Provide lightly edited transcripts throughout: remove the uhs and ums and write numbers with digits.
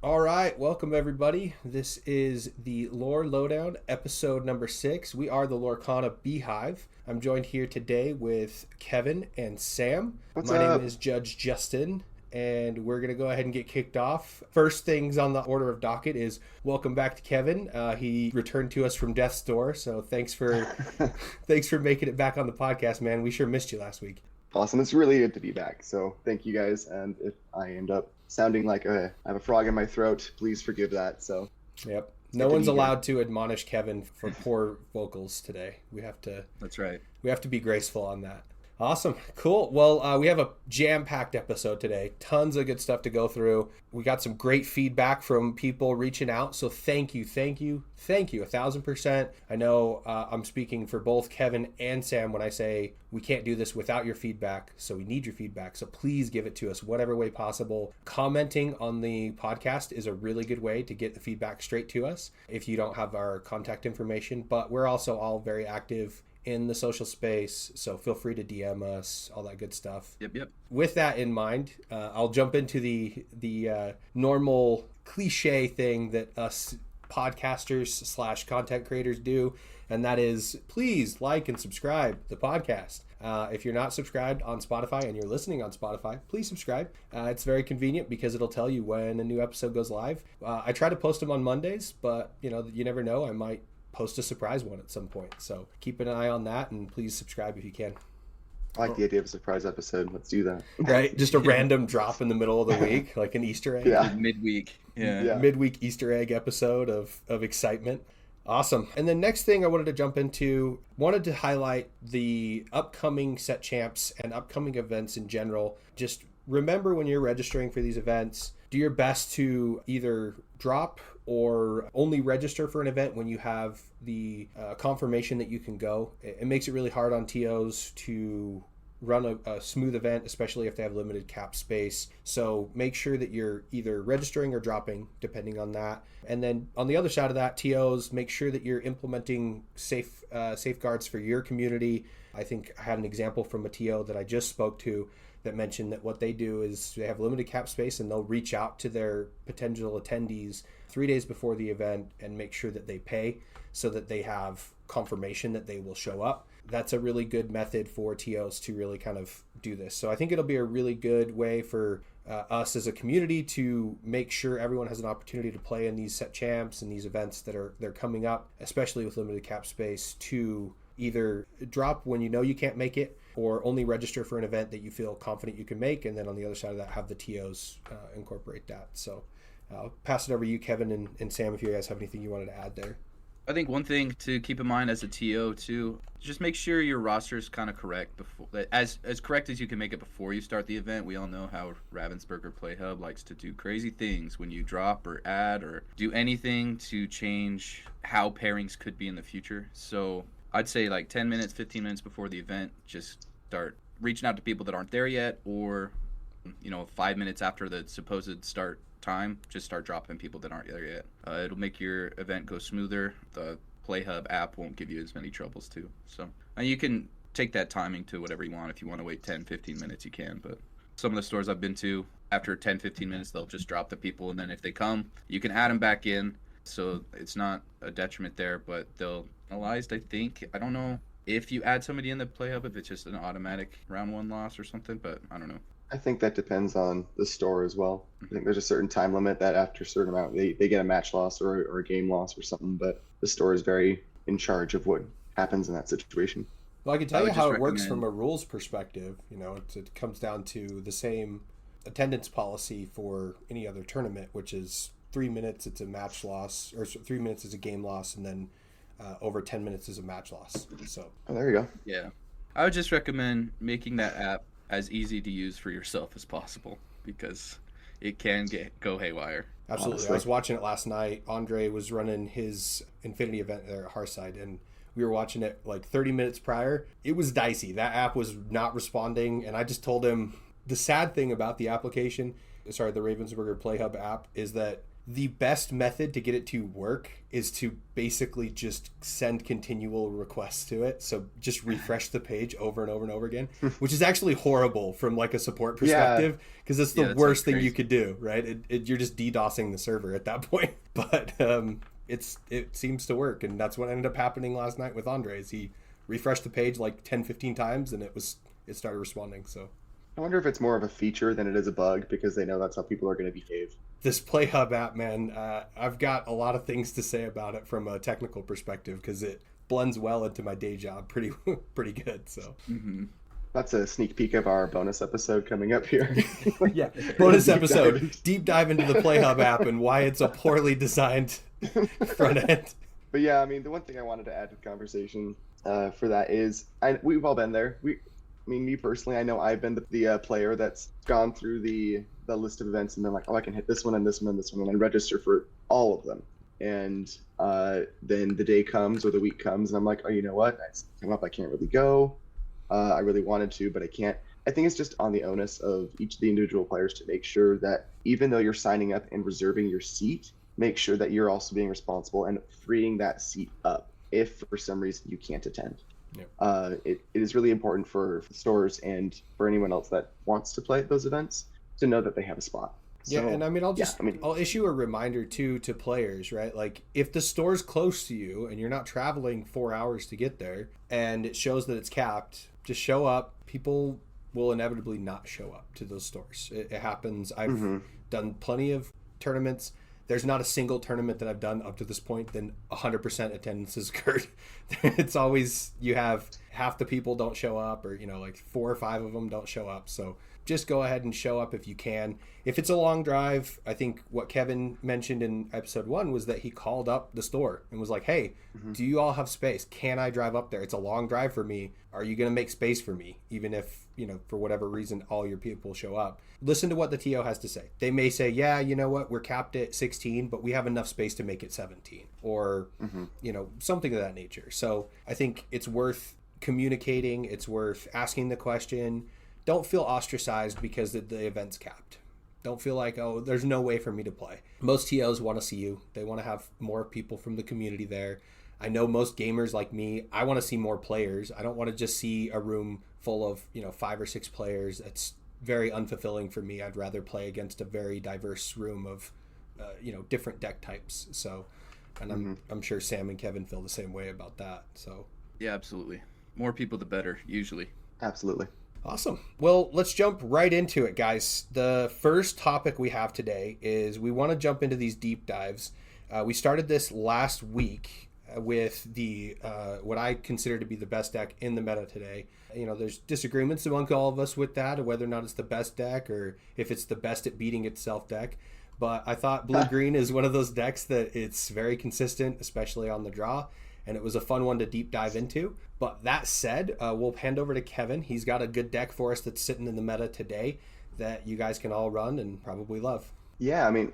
All right, welcome everybody. This is the Lore Lowdown, episode number 6. We are the Lorcana Beehive. I'm joined here today with Kevin and Sam. What's My name up? is Judge Justin, and we're going to go ahead and get kicked off. First things on the order of docket is welcome back to Kevin. He returned to us from death's door, so thanks for making it back on the podcast, man. We sure missed you last week. Awesome. It's really good to be back. So thank you guys. And if I end up sounding like I have a frog in my throat, please forgive that. So Yep. No one's allowed to admonish Kevin for poor vocals today. That's right. We have to be graceful on that. Awesome. Cool. Well, we have a jam-packed episode today. Tons of good stuff to go through. We got some great feedback from people reaching out. So thank you, 1,000%. I know I'm speaking for both Kevin and Sam when I say we can't do this without your feedback. So we need your feedback. So please give it to us whatever way possible. Commenting on the podcast is a really good way to get the feedback straight to us if you don't have our contact information. But we're also all very active in the social space, so feel free to DM us, all that good stuff. Yep. With that in mind, I'll jump into the normal cliche thing that us podcasters / content creators do, and that is please like and subscribe the podcast. If you're not subscribed on Spotify and you're listening on Spotify, please subscribe. It's very convenient because it'll tell you when a new episode goes live. I try to post them on Mondays, but you never know, I might post a surprise one at some point. So keep an eye on that, and please subscribe if you can. I like the idea of a surprise episode. Let's do that. Right? Just a random drop in the middle of the week, like an Easter egg. Yeah. Midweek. Yeah. Midweek Easter egg episode of excitement. Awesome. And then next thing I wanted to jump into, wanted to highlight the upcoming set champs and upcoming events in general. Just remember when you're registering for these events, do your best to either drop or only register for an event when you have the confirmation that you can go. It makes it really hard on TOs to run a smooth event, especially if they have limited cap space. So make sure that you're either registering or dropping, depending on that. And then on the other side of that, TOs, make sure that you're implementing safeguards for your community. I think I had an example from a TO that I just spoke to that mentioned that what they do is they have limited cap space and they'll reach out to their potential attendees 3 days before the event and make sure that they pay so that they have confirmation that they will show up. That's a really good method for TOs to really kind of do this. So I think it'll be a really good way for us as a community to make sure everyone has an opportunity to play in these set champs and these events they're coming up, especially with limited cap space, to either drop when you know you can't make it or only register for an event that you feel confident you can make. And then on the other side of that, have the TOs incorporate that. So I'll pass it over to you, Kevin and Sam, if you guys have anything you wanted to add there. I think one thing to keep in mind as a TO too, just make sure your roster is kind of correct before, as correct as you can make it before you start the event. We all know how Ravensburger Play Hub likes to do crazy things when you drop or add or do anything to change how pairings could be in the future. So I'd say like 10 minutes, 15 minutes before the event, just start reaching out to people that aren't there yet, or 5 minutes after the supposed start time, just start dropping people that aren't there yet. It'll make your event go smoother. The PlayHub app won't give you as many troubles too. So you can take that timing to whatever you want. If you want to wait 10, 15 minutes, you can. But some of the stores I've been to, after 10, 15 minutes, they'll just drop the people. And then if they come, you can add them back in. So it's not a detriment there, but they'll penalize, I think. I don't know if you add somebody in the PlayHub, if it's just an automatic round one loss or something, but I don't know. I think that depends on the store as well. I think there's a certain time limit that after a certain amount, they get a match loss or a game loss or something, but the store is very in charge of what happens in that situation. Well, I can tell you how it works from a rules perspective. It comes down to the same attendance policy for any other tournament, which is 3 minutes, it's a match loss, or 3 minutes is a game loss, and then over 10 minutes is a match loss. So there you go. Yeah. I would just recommend making that app as easy to use for yourself as possible, because it can go haywire. Absolutely. Honestly. I was watching it last night. Andre was running his Infinity event there at Harside, and we were watching it like 30 minutes prior. It was dicey. That app was not responding, and I just told him the sad thing about the application, the Ravensburger Play Hub app, is that the best method to get it to work is to basically just send continual requests to it. So just refresh the page over and over and over again, which is actually horrible from like a support perspective, because it's the worst thing you could do, right? You're just DDoSing the server at that point. But it seems to work, and that's what ended up happening last night with Andres. He refreshed the page like 10-15 times, and it started responding. So I wonder if it's more of a feature than it is a bug, because they know that's how people are going to behave. This PlayHub app, man, I've got a lot of things to say about it from a technical perspective, because it blends well into my day job pretty good. So that's a sneak peek of our bonus episode coming up here. Yeah, bonus episode, deep dive into the PlayHub app and why it's a poorly designed front end. But yeah, I mean, the one thing I wanted to add to the conversation for that is, we've all been there. Me personally, I know I've been the player that's gone through the list of events and been like, oh, I can hit this one and this one and this one, and register for all of them. And then the day comes or the week comes, and I'm like, oh, you know what? It's come up, I can't really go. I really wanted to, but I can't. I think it's just on the onus of each of the individual players to make sure that even though you're signing up and reserving your seat, make sure that you're also being responsible and freeing that seat up if for some reason you can't attend. Yep. It is really important for stores and for anyone else that wants to play at those events to know that they have a spot. Yeah, so, and I mean, I'll issue a reminder too to players, right? Like, if the store's close to you and you're not traveling 4 hours to get there, and it shows that it's capped, just show up. People will inevitably not show up to those stores. It happens. I've done plenty of tournaments. There's not a single tournament that I've done up to this point then 100% attendance has occurred. It's always, you have half the people don't show up, or like 4 or 5 of them don't show up. So just go ahead and show up if you can. If it's a long drive, I think what Kevin mentioned in episode 1 was that he called up the store and was like, hey, do you all have space? Can I drive up there? It's a long drive for me. Are you going to make space for me? Even if, for whatever reason, all your people show up. Listen to what the TO has to say. They may say, yeah, you know what? We're capped at 16, but we have enough space to make it 17, or, something of that nature. So I think it's worth communicating. It's worth asking the question. Don't feel ostracized because the event's capped. Don't feel like, oh, there's no way for me to play. Most TOs want to see you. They want to have more people from the community there. I know most gamers like me, I want to see more players. I don't want to just see a room full of, 5 or 6 players. That's very unfulfilling for me. I'd rather play against a very diverse room of, different deck types. So, and I'm sure Sam and Kevin feel the same way about that. So, yeah, absolutely. More people, the better, usually. Absolutely. Awesome. Well, let's jump right into it, guys. The first topic we have today is we want to jump into these deep dives. We started this last week with the what I consider to be the best deck in the meta today. There's disagreements among all of us with that, whether or not it's the best deck or if it's the best at beating itself deck. But I thought blue-green is one of those decks that it's very consistent, especially on the draw. And it was a fun one to deep dive into. But that said, we'll hand over to Kevin. He's got a good deck for us that's sitting in the meta today that you guys can all run and probably love. Yeah, I mean,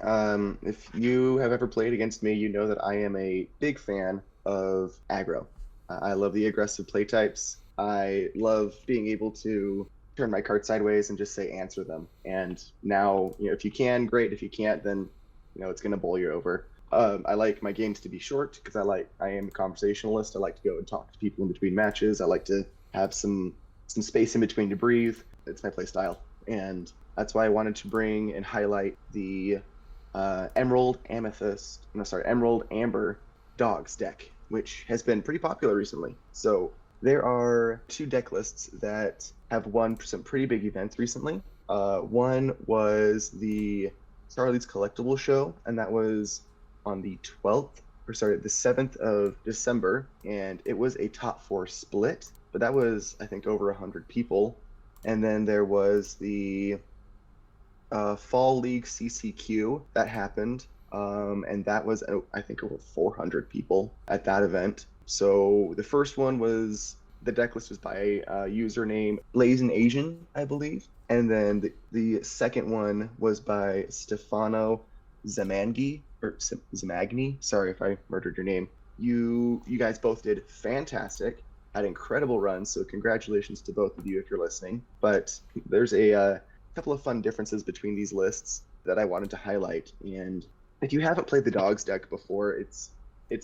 if you have ever played against me, you know that I am a big fan of aggro. I love the aggressive play types. I love being able to turn my card sideways and just say answer them. And now, if you can, great. If you can't, then it's going to bowl you over. I like my games to be short because I am a conversationalist. I like to go and talk to people in between matches. I like to have some space in between to breathe. It's my play style. And that's why I wanted to bring and highlight the Emerald Amber Dogs deck, which has been pretty popular recently. So there are 2 deck lists that have won some pretty big events recently. One was the Charlies Collectable Show, and that was on the 7th of December, and it was a top 4 split, but that was, I think, over 100 people. And then there was the Fall League CCQ that happened, and that was, I think, over 400 people at that event. So the first one was, the deck list was by a username Blazing Asian, I believe, and then the second one was by Stefano Zamagni, sorry if I murdered your name. You guys both did fantastic, had incredible runs, so congratulations to both of you if you're listening. But there's a couple of fun differences between these lists that I wanted to highlight, and if you haven't played the dogs deck before, it's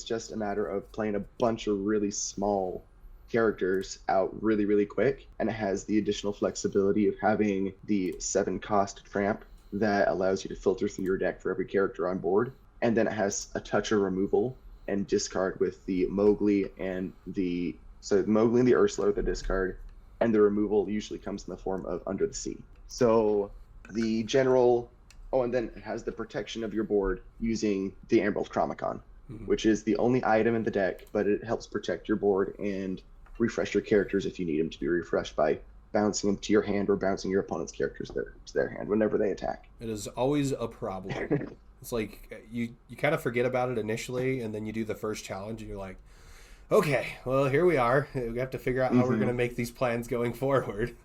just a matter of playing a bunch of really small characters out really, really quick, and it has the additional flexibility of having the 7-cost tramp that allows you to filter through your deck for every character on board, and then it has a toucher removal and discard with the Mowgli and the Ursula are the discard, and the removal usually comes in the form of Under the Sea. So the general, and then it has the protection of your board using the Emerald Chromicon, which is the only item in the deck, but it helps protect your board and refresh your characters if you need them to be refreshed by bouncing them to your hand or bouncing your opponent's characters to their hand whenever they attack. It is always a problem. It's like you kind of forget about it initially, and then you do the first challenge, and you're like, okay, well, here we are. We have to figure out how we're going to make these plans going forward.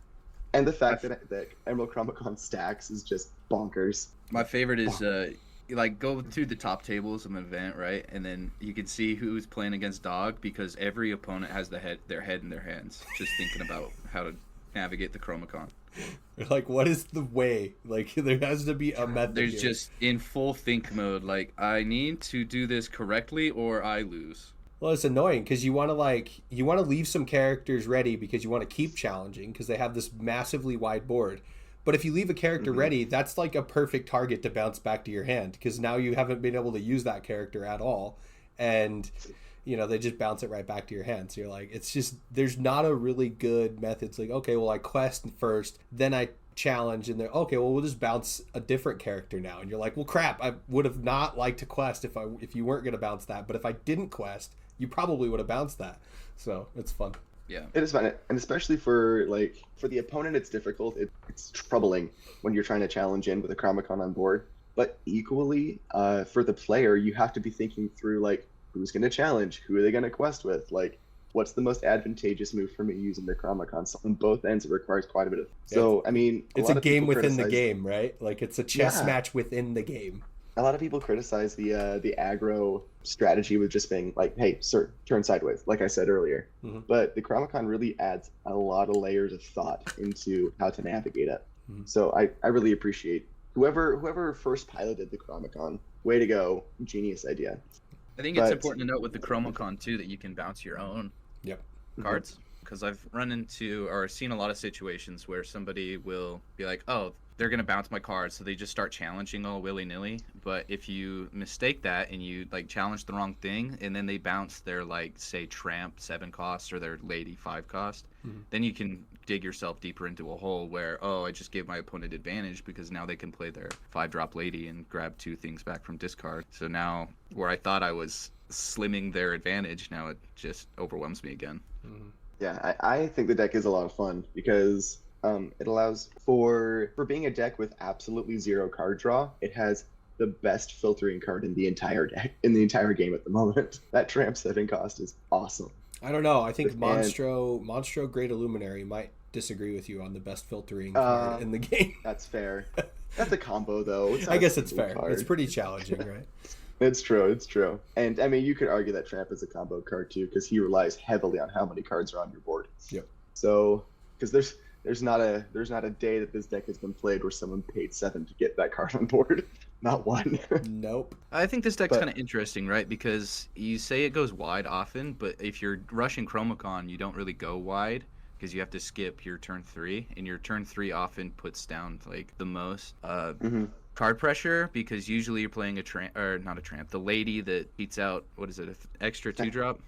And the fact that Emerald Chromicon stacks is just bonkers. My favorite is go to the top tables of an event, right? And then you can see who's playing against Dog, because every opponent has their head in their hands, just thinking about how to navigate the Chromicon. Like, what is the way? Like, there has to be a method. There's here. just in full think mode, like, I need to do this correctly or I lose. Well, it's annoying because you want to leave some characters ready because you want to keep challenging because they have this massively wide board. But if you leave a character ready, that's like a perfect target to bounce back to your hand, because now you haven't been able to use that character at all, and they just bounce it right back to your hand. So you're like, it's just, there's not a really good method. It's like, okay, well, I quest first, then I challenge, and then okay, well, we'll just bounce a different character now. And you're like, well, crap, I would have not liked to quest if you weren't going to bounce that, but if I didn't quest, you probably would have bounced that. So it's fun. Yeah, it is fun, and especially for the opponent, it's difficult. It's troubling when you're trying to challenge in with a Chromicon on board. But equally, for the player, you have to be thinking through, like, who's going to challenge, who are they going to quest with, like, what's the most advantageous move for me using the Chromicon. So on both ends, it requires quite a bit of. So I mean, it's a game within the game, right? Like, it's a chess match within the game. A lot of people criticize the aggro strategy with just being like, hey, sir, turn sideways, like I said earlier. But the Chromicon really adds a lot of layers of thought into how to navigate it. So I really appreciate whoever first piloted the Chromicon. Way to go. Genius idea. I think it's important to note with the Chromicon, too, that you can bounce your own cards. Because I've run into or seen a lot of situations where somebody will be like, oh, they're going to bounce my cards, so they just start challenging all willy-nilly. But if you mistake that and you, like, challenge the wrong thing, and then they bounce their, like, say, Tramp 7 cost or their Lady 5 cost, then you can dig yourself deeper into a hole where, oh, I just gave my opponent advantage because now they can play their 5-drop Lady and grab 2 things back from discard. So now, where I thought I was slimming their advantage, now it just overwhelms me again. Yeah, I think the deck is a lot of fun because it allows for being a deck with absolutely 0 card draw. It has the best filtering card in the entire deck, in the entire game at the moment. That Tramp 7 cost is awesome. I don't know. I think Monstro Great Illuminary might disagree with you on the best filtering card in the game. That's fair. That's a combo, though. I guess it's fair. Card. It's pretty challenging, right? It's true. And, I mean, you could argue that Tramp is a combo card, too, because he relies heavily on how many cards are on your board. Yep. So, because there's not a day that this deck has been played where someone paid 7 to get that card on board. Not one. Nope. I think this deck's kind of interesting, right? Because you say it goes wide often, but if you're rushing Chromicon, you don't really go wide because you have to skip your turn 3, and your turn 3 often puts down like the most card pressure because usually you're playing the Lady that beats out, what is it, an extra 2-drop?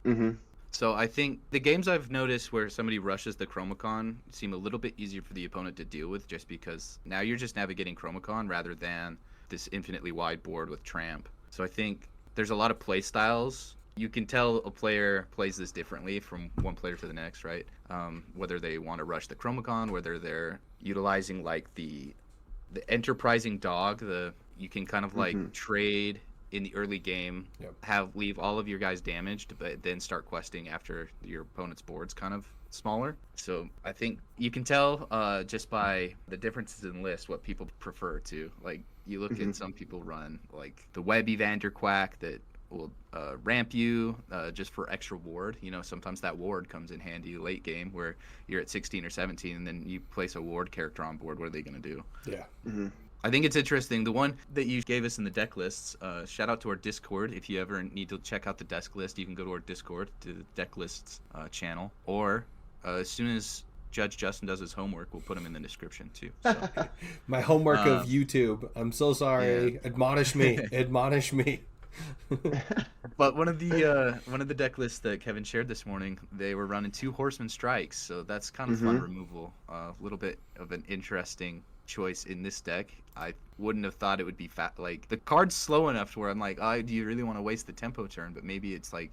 So I think the games I've noticed where somebody rushes the Chromicon seem a little bit easier for the opponent to deal with, just because now you're just navigating Chromicon rather than this infinitely wide board with Tramp. So I think there's a lot of play styles. You can tell a player plays this differently from one player to the next, right? Whether they want to rush the Chromicon, whether they're utilizing like the enterprising dog, you can kind of like trade in the early game, leave all of your guys damaged, but then start questing after your opponent's board's kind of smaller. So I think you can tell just by the differences in list what people prefer to. Like, you look at some people run like the Webby Vanderquack that will ramp you just for extra ward. You know, sometimes that ward comes in handy late game where you're at 16 or 17 and then you place a ward character on board. What are they going to do? Yeah. I think it's interesting. The one that you gave us in the deck lists, shout out to our Discord. If you ever need to check out the deck list, you can go to our Discord, to the deck lists channel. Or as soon as Judge Justin does his homework, we'll put him in the description too. So. My homework of YouTube. I'm so sorry. Yeah. Admonish me. Admonish me. But one of the deck lists that Kevin shared this morning, they were running 2 Horseman Strikes, so that's kind of fun removal. A little bit of an interesting choice in this deck. I wouldn't have thought it would be like the card's slow enough to where I'm like, oh, do you really want to waste the tempo turn? But maybe it's like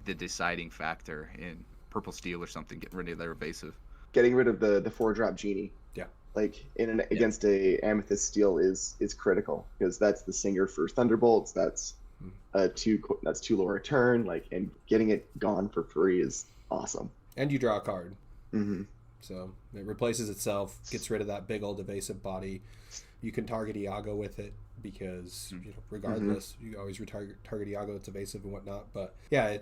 the deciding factor in purple steel or something. Get rid of their evasive. Getting rid of the 4-drop genie. Yeah. Like against a Amethyst Steel is critical, because that's the singer for Thunderbolts. That's too low a turn. Like, and getting it gone for free is awesome. And you draw a card. So it replaces itself, gets rid of that big old evasive body. You can target Iago with it, because regardless, you always target Iago. It's evasive and whatnot. But yeah,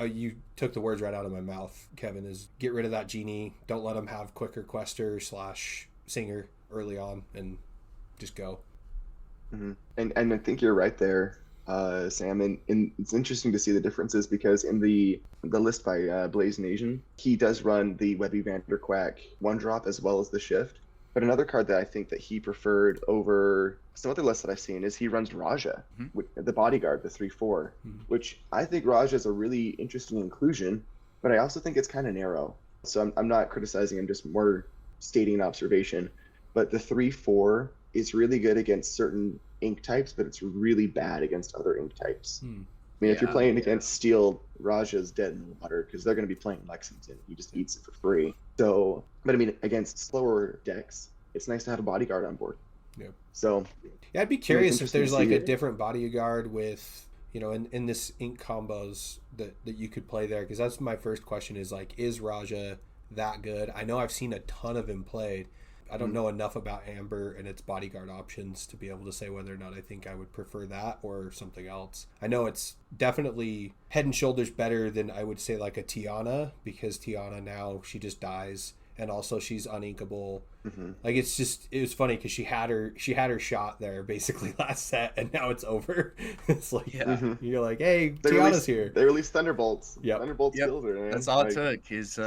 you took the words right out of my mouth, Kevin. Is get rid of that genie. Don't let him have quicker quester / singer early on, and just go. And I think you're right there, Sam. And it's interesting to see the differences, because in the list by Blazing Asian, he does run the Webby Vanderquack 1-drop as well as the shift. But another card that I think that he preferred over some other lists that I've seen is he runs Raja, with the bodyguard, the 3/4, which I think Raja is a really interesting inclusion, but I also think it's kind of narrow. So I'm not criticizing, I'm just more stating an observation. But the 3/4 is really good against certain ink types, but it's really bad against other ink types. I mean, if you're playing against Steel, Raja's dead in the water, because they're going to be playing Lexington. He just eats it for free. So, but I mean, against slower decks, it's nice to have a bodyguard on board. Yeah. So, yeah, I'd be curious if there's like a different bodyguard with, in this ink combos that you could play there, because that's my first question is like, is Raja that good? I know I've seen a ton of him played. I don't know enough about Amber and its bodyguard options to be able to say whether or not I think I would prefer that or something else. I know it's definitely head and shoulders better than I would say like a Tiana, because Tiana now she just dies, and also she's uninkable. Like it was funny because she had her shot there basically last set, and now it's over. It's like you're like, hey, Tiana's here. They released Thunderbolts. Yeah, Thunderbolts kills her. Man. That's all it took is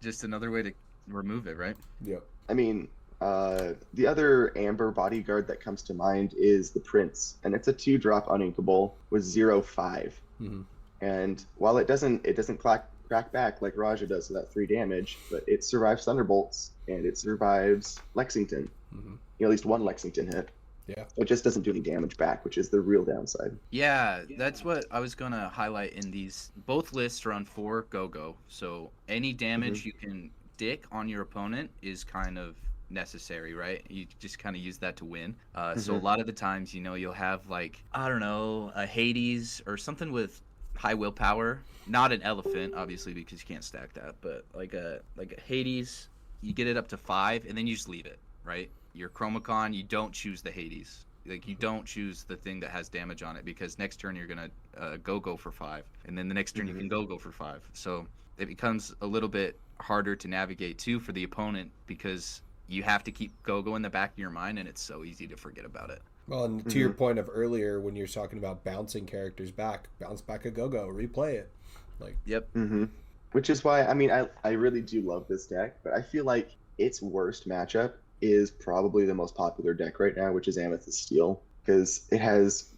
just another way to remove it, right? Yep. I mean, the other Amber bodyguard that comes to mind is the Prince, and it's a 2-drop uninkable with 0/5. And while it doesn't crack back like Raja does with that 3 damage, but it survives Thunderbolts and it survives Lexington. At least one Lexington hit. Yeah. It just doesn't do any damage back, which is the real downside. Yeah, that's what I was gonna highlight in these. Both lists are on 4 go. So any damage you can dick on your opponent is kind of necessary, right? You just kind of use that to win. So a lot of the times, you'll have like, I don't know, a Hades or something with high willpower, not an elephant obviously because you can't stack that, but like a Hades, you get it up to 5 and then you just leave it, right? Your Chromacon, you don't choose the Hades. Like you don't choose the thing that has damage on it, because next turn you're gonna go for 5, and then the next turn you can go for 5. So it becomes a little bit harder to navigate too for the opponent, because you have to keep go in the back of your mind, and it's so easy to forget about it. Well, and to your point of earlier, when you're talking about bouncing characters back, bounce back a go-go, replay it. Like, yep. Which is why, I mean, I really do love this deck, but I feel like its worst matchup is probably the most popular deck right now, which is Amethyst Steel, because it has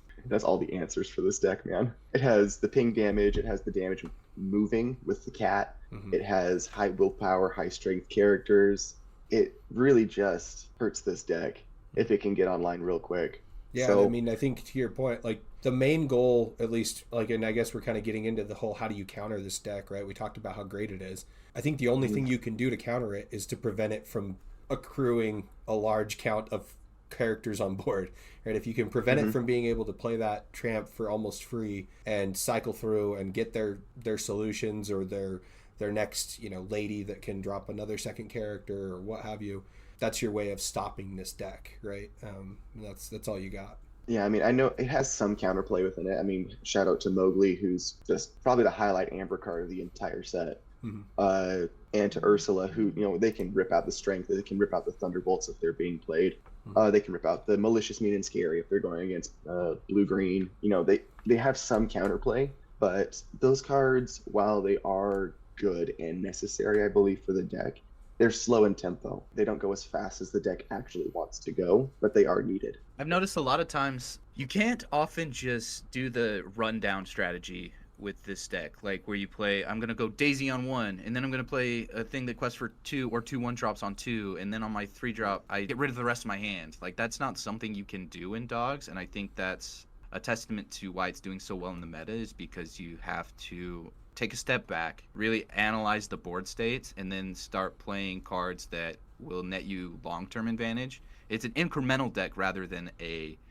all the answers for this deck, man. It has the ping damage, it has the damage moving with the cat, it has high willpower, high strength characters. It really just hurts this deck if it can get online real quick. Yeah, so, I mean, I think to your point, like the main goal, at least, like, and I guess we're kind of getting into the whole how do you counter this deck, right? We talked about how great it is. I think the only thing you can do to counter it is to prevent it from accruing a large count of characters on board, right? If you can prevent it from being able to play that tramp for almost free and cycle through and get their solutions or their next, lady that can drop another second character or what have you, that's your way of stopping this deck, right? That's all you got. Yeah, I mean, I know it has some counterplay within it. I mean, shout out to Mowgli, who's just probably the highlight Amber card of the entire set. And to Ursula, who, they can rip out the strength, they can rip out the Thunderbolts if they're being played. They can rip out the malicious, mean, and scary if they're going against blue-green. They have some counterplay, but those cards, while they are good and necessary, I believe, for the deck, they're slow in tempo. They don't go as fast as the deck actually wants to go, but they are needed. I've noticed a lot of times you can't often just do the rundown strategy with this deck, like where you play, I'm going to go Daisy on 1, and then I'm going to play a thing that quests for 2 or 2 1-drops on 2, and then on my 3-drop, I get rid of the rest of my hand. Like, that's not something you can do in Dogs, and I think that's a testament to why it's doing so well in the meta, is because you have to take a step back, really analyze the board states, and then start playing cards that will net you long-term advantage. It's an incremental deck rather than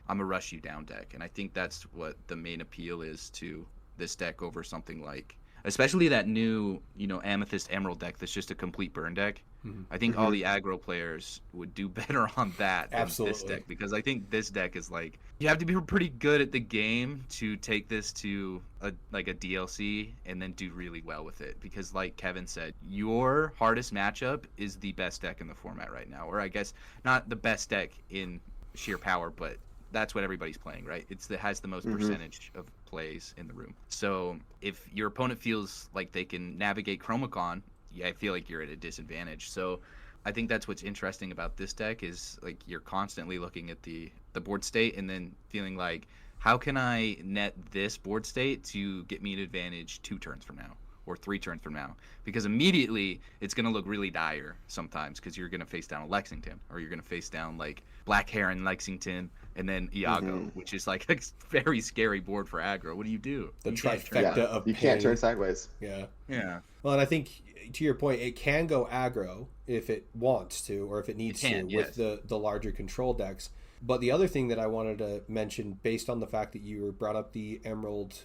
I'm a rush you down deck, and I think that's what the main appeal is to this deck over something like, especially that new, Amethyst Emerald deck that's just a complete burn deck. I think all the aggro players would do better on that than this deck, because I think this deck is like, you have to be pretty good at the game to take this to a DLC and then do really well with it, because like Kevin said, your hardest matchup is the best deck in the format right now, or I guess not the best deck in sheer power, but that's what everybody's playing, right? It has the most percentage of plays in the room. So if your opponent feels like they can navigate Chromacon, I feel like you're at a disadvantage. So I think that's what's interesting about this deck, is like you're constantly looking at the board state and then feeling like, how can I net this board state to get me an advantage 2 turns from now or 3 turns from now? Because immediately it's going to look really dire sometimes, because you're going to face down a Lexington, or you're going to face down like Black Heron, Lexington, and then Iago, which is like a very scary board for aggro. What do you do? The trifecta of you can't turn sideways. Yeah. Well, and I think, to your point, it can go aggro if it wants to, or if it needs to, with the larger control decks. But the other thing that I wanted to mention, based on the fact that you brought up the Emerald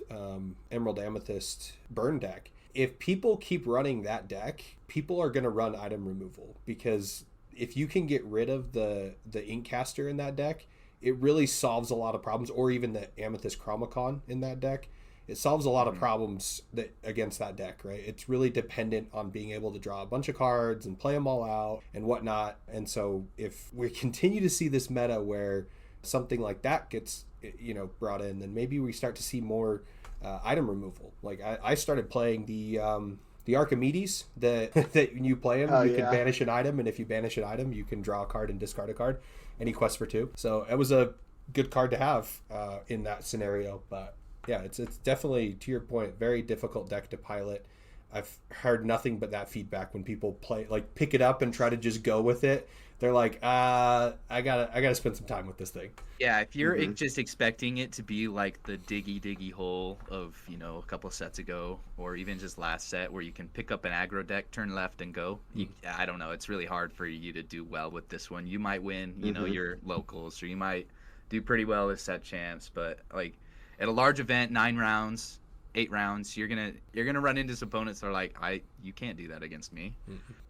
Amethyst burn deck, if people keep running that deck, people are going to run item removal, because if you can get rid of the Inkcaster in that deck, it really solves a lot of problems, or even the Amethyst Chromacon in that deck. It solves a lot of problems against that deck, right? It's really dependent on being able to draw a bunch of cards and play them all out and whatnot. And so if we continue to see this meta where something like that gets, brought in, then maybe we start to see more item removal. Like I started playing the Archimedes that you play him, you can banish an item, and if you banish an item, you can draw a card and discard a card, and he quests for 2. So it was a good card to have in that scenario. But yeah, it's definitely, to your point, very difficult deck to pilot. I've heard nothing but that feedback when people pick it up and try to just go with it. They're like, I gotta spend some time with this thing. Yeah, if you're just expecting it to be like the diggy hole of, a couple of sets ago, or even just last set where you can pick up an aggro deck, turn left and go, I don't know. It's really hard for you to do well with this one. You might win, your locals, or you might do pretty well with set champs, but like at a large event, 9 rounds, 8 rounds, you're gonna run into some opponents that are like, you can't do that against me.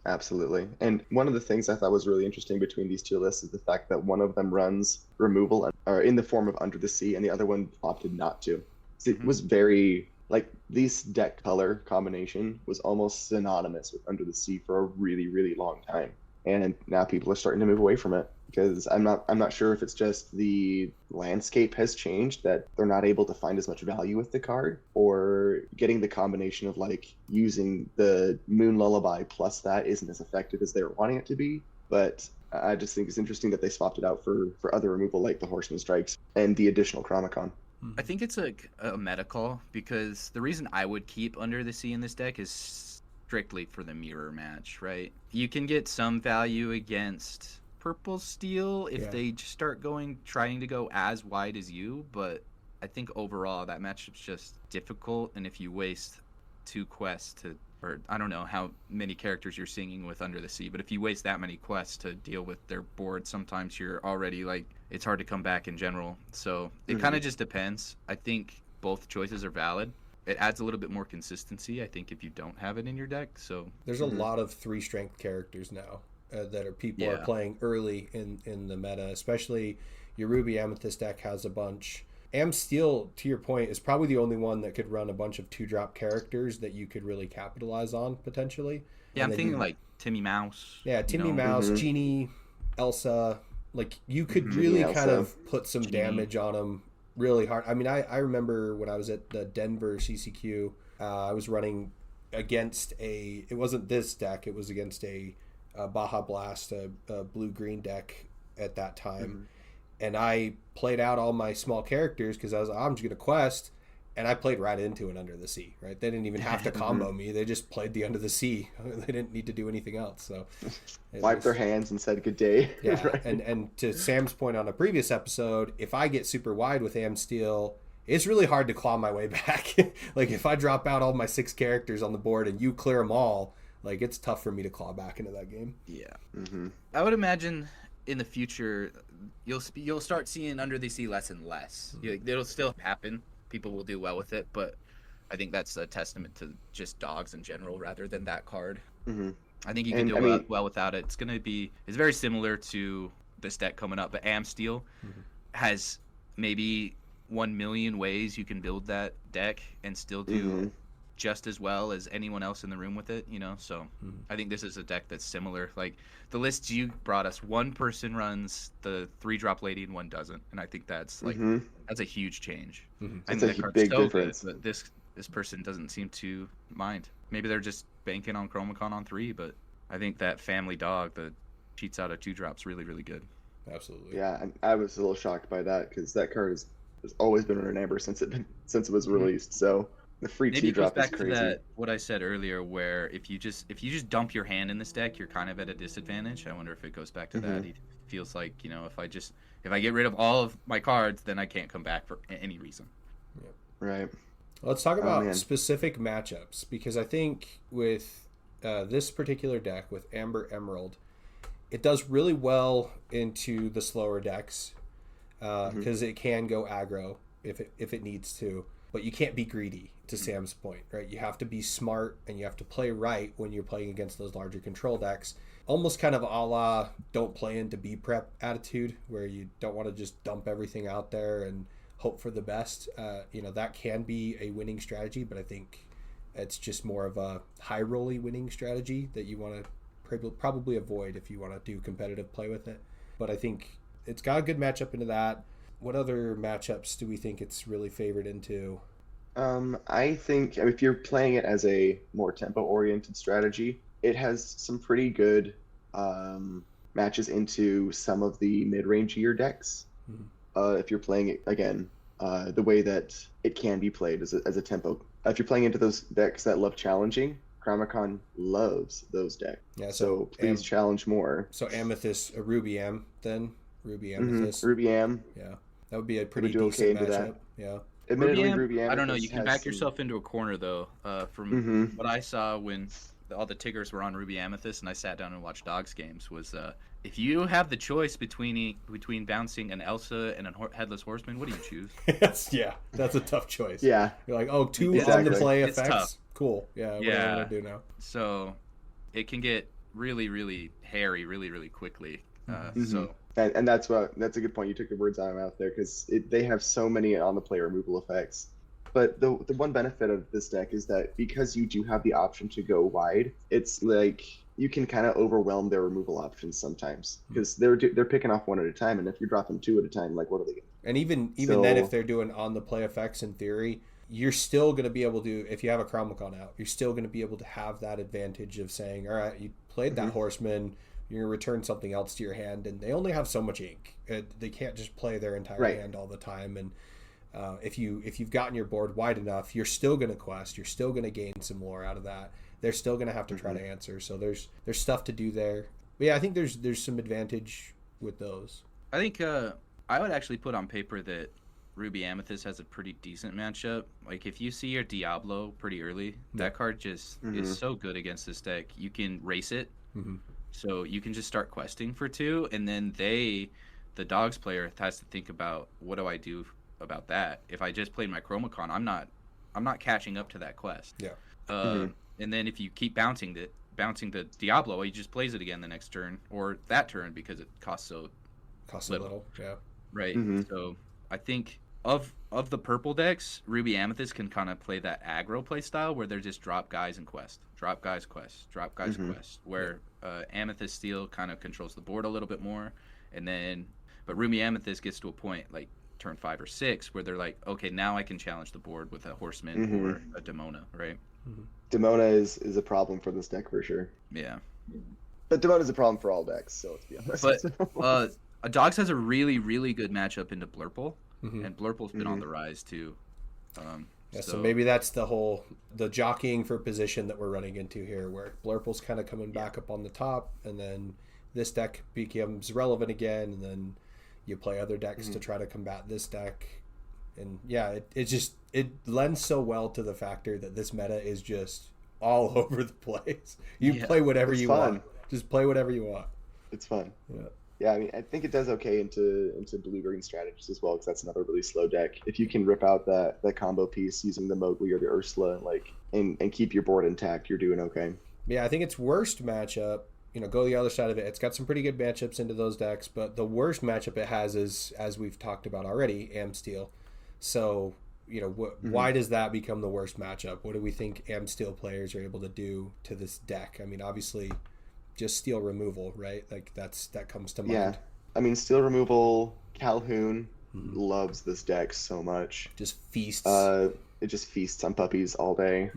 Absolutely. And one of the things I thought was really interesting between these two lists is the fact that one of them runs removal or in the form of Under the Sea, and the other one opted not to. So it was very, like, this deck color combination was almost synonymous with Under the Sea for a really, really long time. And now people are starting to move away from it, because I'm not sure if it's just the landscape has changed, that they're not able to find as much value with the card, or getting the combination of like using the Moon Lullaby plus that isn't as effective as they were wanting it to be. But I just think it's interesting that they swapped it out for other removal like the Horseman Strikes and the additional Chronicon. I think it's a meta call, because the reason I would keep Under the Sea in this deck is strictly for the mirror match, right? You can get some value against Purple Steel if they start trying to go as wide as you, but I think overall that matchup's just difficult, and if you waste 2 quests or I don't know how many characters you're singing with Under the Sea, but if you waste that many quests to deal with their board, sometimes you're already like, it's hard to come back in general. So it kind of just depends. I think both choices are valid. It adds a little bit more consistency, I think, if you don't have it in your deck. So there's a lot of 3 strength characters now that people are playing early in the meta, especially your Ruby Amethyst deck has a bunch. Am Steel, to your point, is probably the only one that could run a bunch of 2-drop characters that you could really capitalize on potentially. Yeah, I'm thinking like Timmy Mouse. Yeah, Timmy Mouse, Genie, Elsa, Like you could Mhm. really Yeah, kind so- of put some Genie. damage on them really hard. I mean, I remember when I was at the Denver CCQ, I was running against it wasn't this deck, it was against a Baja Blast, a blue-green deck at that time. And I played out all my small characters because I was like, I'm just going to quest. And I played right into an Under the Sea, right? They didn't even have to combo me. They just played the Under the Sea. They didn't need to do anything else. So Wiped their hands and said good day. Yeah, Right. and to Sam's point on a previous episode, if I get super wide with Am Steel, it's really hard to claw my way back. Like if I drop out all my 6 characters on the board and you clear them all, like it's tough for me to claw back into that game. Yeah. Mm-hmm. I would imagine in the future you'll start seeing Under the Sea less and less. It'll still happen. People will do well with it, but I think that's a testament to just dogs in general rather than that card. Mm-hmm. I think you can do well without it. It's very similar to this deck coming up, but Am Steel has maybe 1 million ways you can build that deck and still do just as well as anyone else in the room with it, so I think this is a deck that's similar. Like the lists you brought us, one person runs the 3-drop lady and one doesn't, and I think that's like that's a huge change. I It's mean, a the card's big so difference. good, but this person doesn't seem to mind. Maybe they're just banking on Chromacon on 3, but I think that family dog that cheats out of 2-drop's really, really good. Absolutely. Yeah, and I was a little shocked by that because that card has always been in Amber since it was released. So the free Maybe it goes 2-drop is back to crazy. that what I said earlier, where if you just dump your hand in this deck, you're kind of at a disadvantage. I wonder if it goes back to that. He feels like if I get rid of all of my cards, then I can't come back for any reason. Right. Let's talk about man. specific matchups, because I think with this particular deck with Amber Emerald, it does really well into the slower decks because it can go aggro if it needs to, but you can't be greedy, to Sam's point, right? You have to be smart and you have to play right when you're playing against those larger control decks. Almost kind of a la don't play into B prep attitude, where you don't want to just dump everything out there and hope for the best. That can be a winning strategy, but I think it's just more of a high rolly winning strategy that you want to probably avoid if you want to do competitive play with it. But I think it's got a good matchup into that. What other matchups do we think it's really favored into? I think if you're playing it as a more tempo-oriented strategy, it has some pretty good matches into some of the mid-rangier decks. If you're playing it, again, the way that it can be played as a tempo. If you're playing into those decks that love challenging, Chromacon loves those decks. Yeah, so please challenge more. So Amethyst, a Ruby Am, then? Ruby Amethyst. Ruby Am. Yeah, that would be a pretty do decent okay into matchup. that. Yeah. Admittedly, Ruby Am. I don't know. You can back yourself into a corner, though. From what I saw when all the Tiggers were on Ruby Amethyst, and I sat down and watched Dogs games, was if you have the choice between bouncing an Elsa and a headless horseman, what do you choose? that's a tough choice. Yeah. You're like, oh, 2 Exactly. on the play It's effects. tough. Cool. Yeah. What do I want to do now? So it can get really, really hairy really, really quickly. So. And that's a good point. You took the words out of my mouth there, because they have so many on the play removal effects. But the one benefit of this deck is that because you do have the option to go wide, it's like you can kind of overwhelm their removal options sometimes, because they're picking off one at a time, and if you're dropping 2 at a time, like what are they going to do? And even then, if they're doing on the play effects, in theory, you're still going to be able to, if you have a Chromacon out, you're still going to be able to have that advantage of saying, all right, you played that horseman, you're going to return something else to your hand, and they only have so much ink. They can't just play their entire hand all the time. And if you've gotten your board wide enough, you're still going to quest. You're still going to gain some lore out of that. They're still going to have to try to answer. So there's stuff to do there. But yeah, I think there's some advantage with those. I think I would actually put on paper that Ruby Amethyst has a pretty decent matchup. Like if you see your Diablo pretty early, that card just is so good against this deck. You can race it. So you can just start questing for 2, and then the Dogs player has to think about, what do I do about that? If I just played my Chromacon, I'm not catching up to that quest. Yeah. And then if you keep bouncing the Diablo, he just plays it again the next turn, or that turn, because it costs a little. Yeah. Right. So I think of the purple decks, Ruby Amethyst can kind of play that aggro play style where they're just drop guys and quest, drop guys quest, drop guys quest, where Amethyst Steel kind of controls the board a little bit more, and then but Ruby Amethyst gets to a point like turn 5 or 6 where they're like, okay, now I can challenge the board with a Horseman or a Demona, right? Demona is a problem for this deck for sure. Yeah. But Demona is a problem for all decks, so let's be honest. But Dogs has a really, really good matchup into Blurple, and Blurple's been on the rise too. So maybe that's the jockeying for position that we're running into here, where Blurple's kind of coming back up on the top, and then this deck becomes relevant again, and then you play other decks to try to combat this deck. And yeah, it lends so well to the factor that this meta is just all over the place. You play whatever you want. Just play whatever you want. It's fun. Yeah. Yeah, I mean, I think it does okay into blue-green strategies as well, because that's another really slow deck. If you can rip out that combo piece using the Moby or the Ursula, and keep your board intact, you're doing okay. Yeah, I think its worst matchup, go the other side of it. It's got some pretty good matchups into those decks, but the worst matchup it has is, as we've talked about already, Amsteel. So, why does that become the worst matchup? What do we think Amsteel players are able to do to this deck? I mean, obviously, just steel removal, right? Like that comes to mind. Yeah, I mean, steel removal. Calhoun loves this deck so much. Just feasts. It just feasts on puppies all day.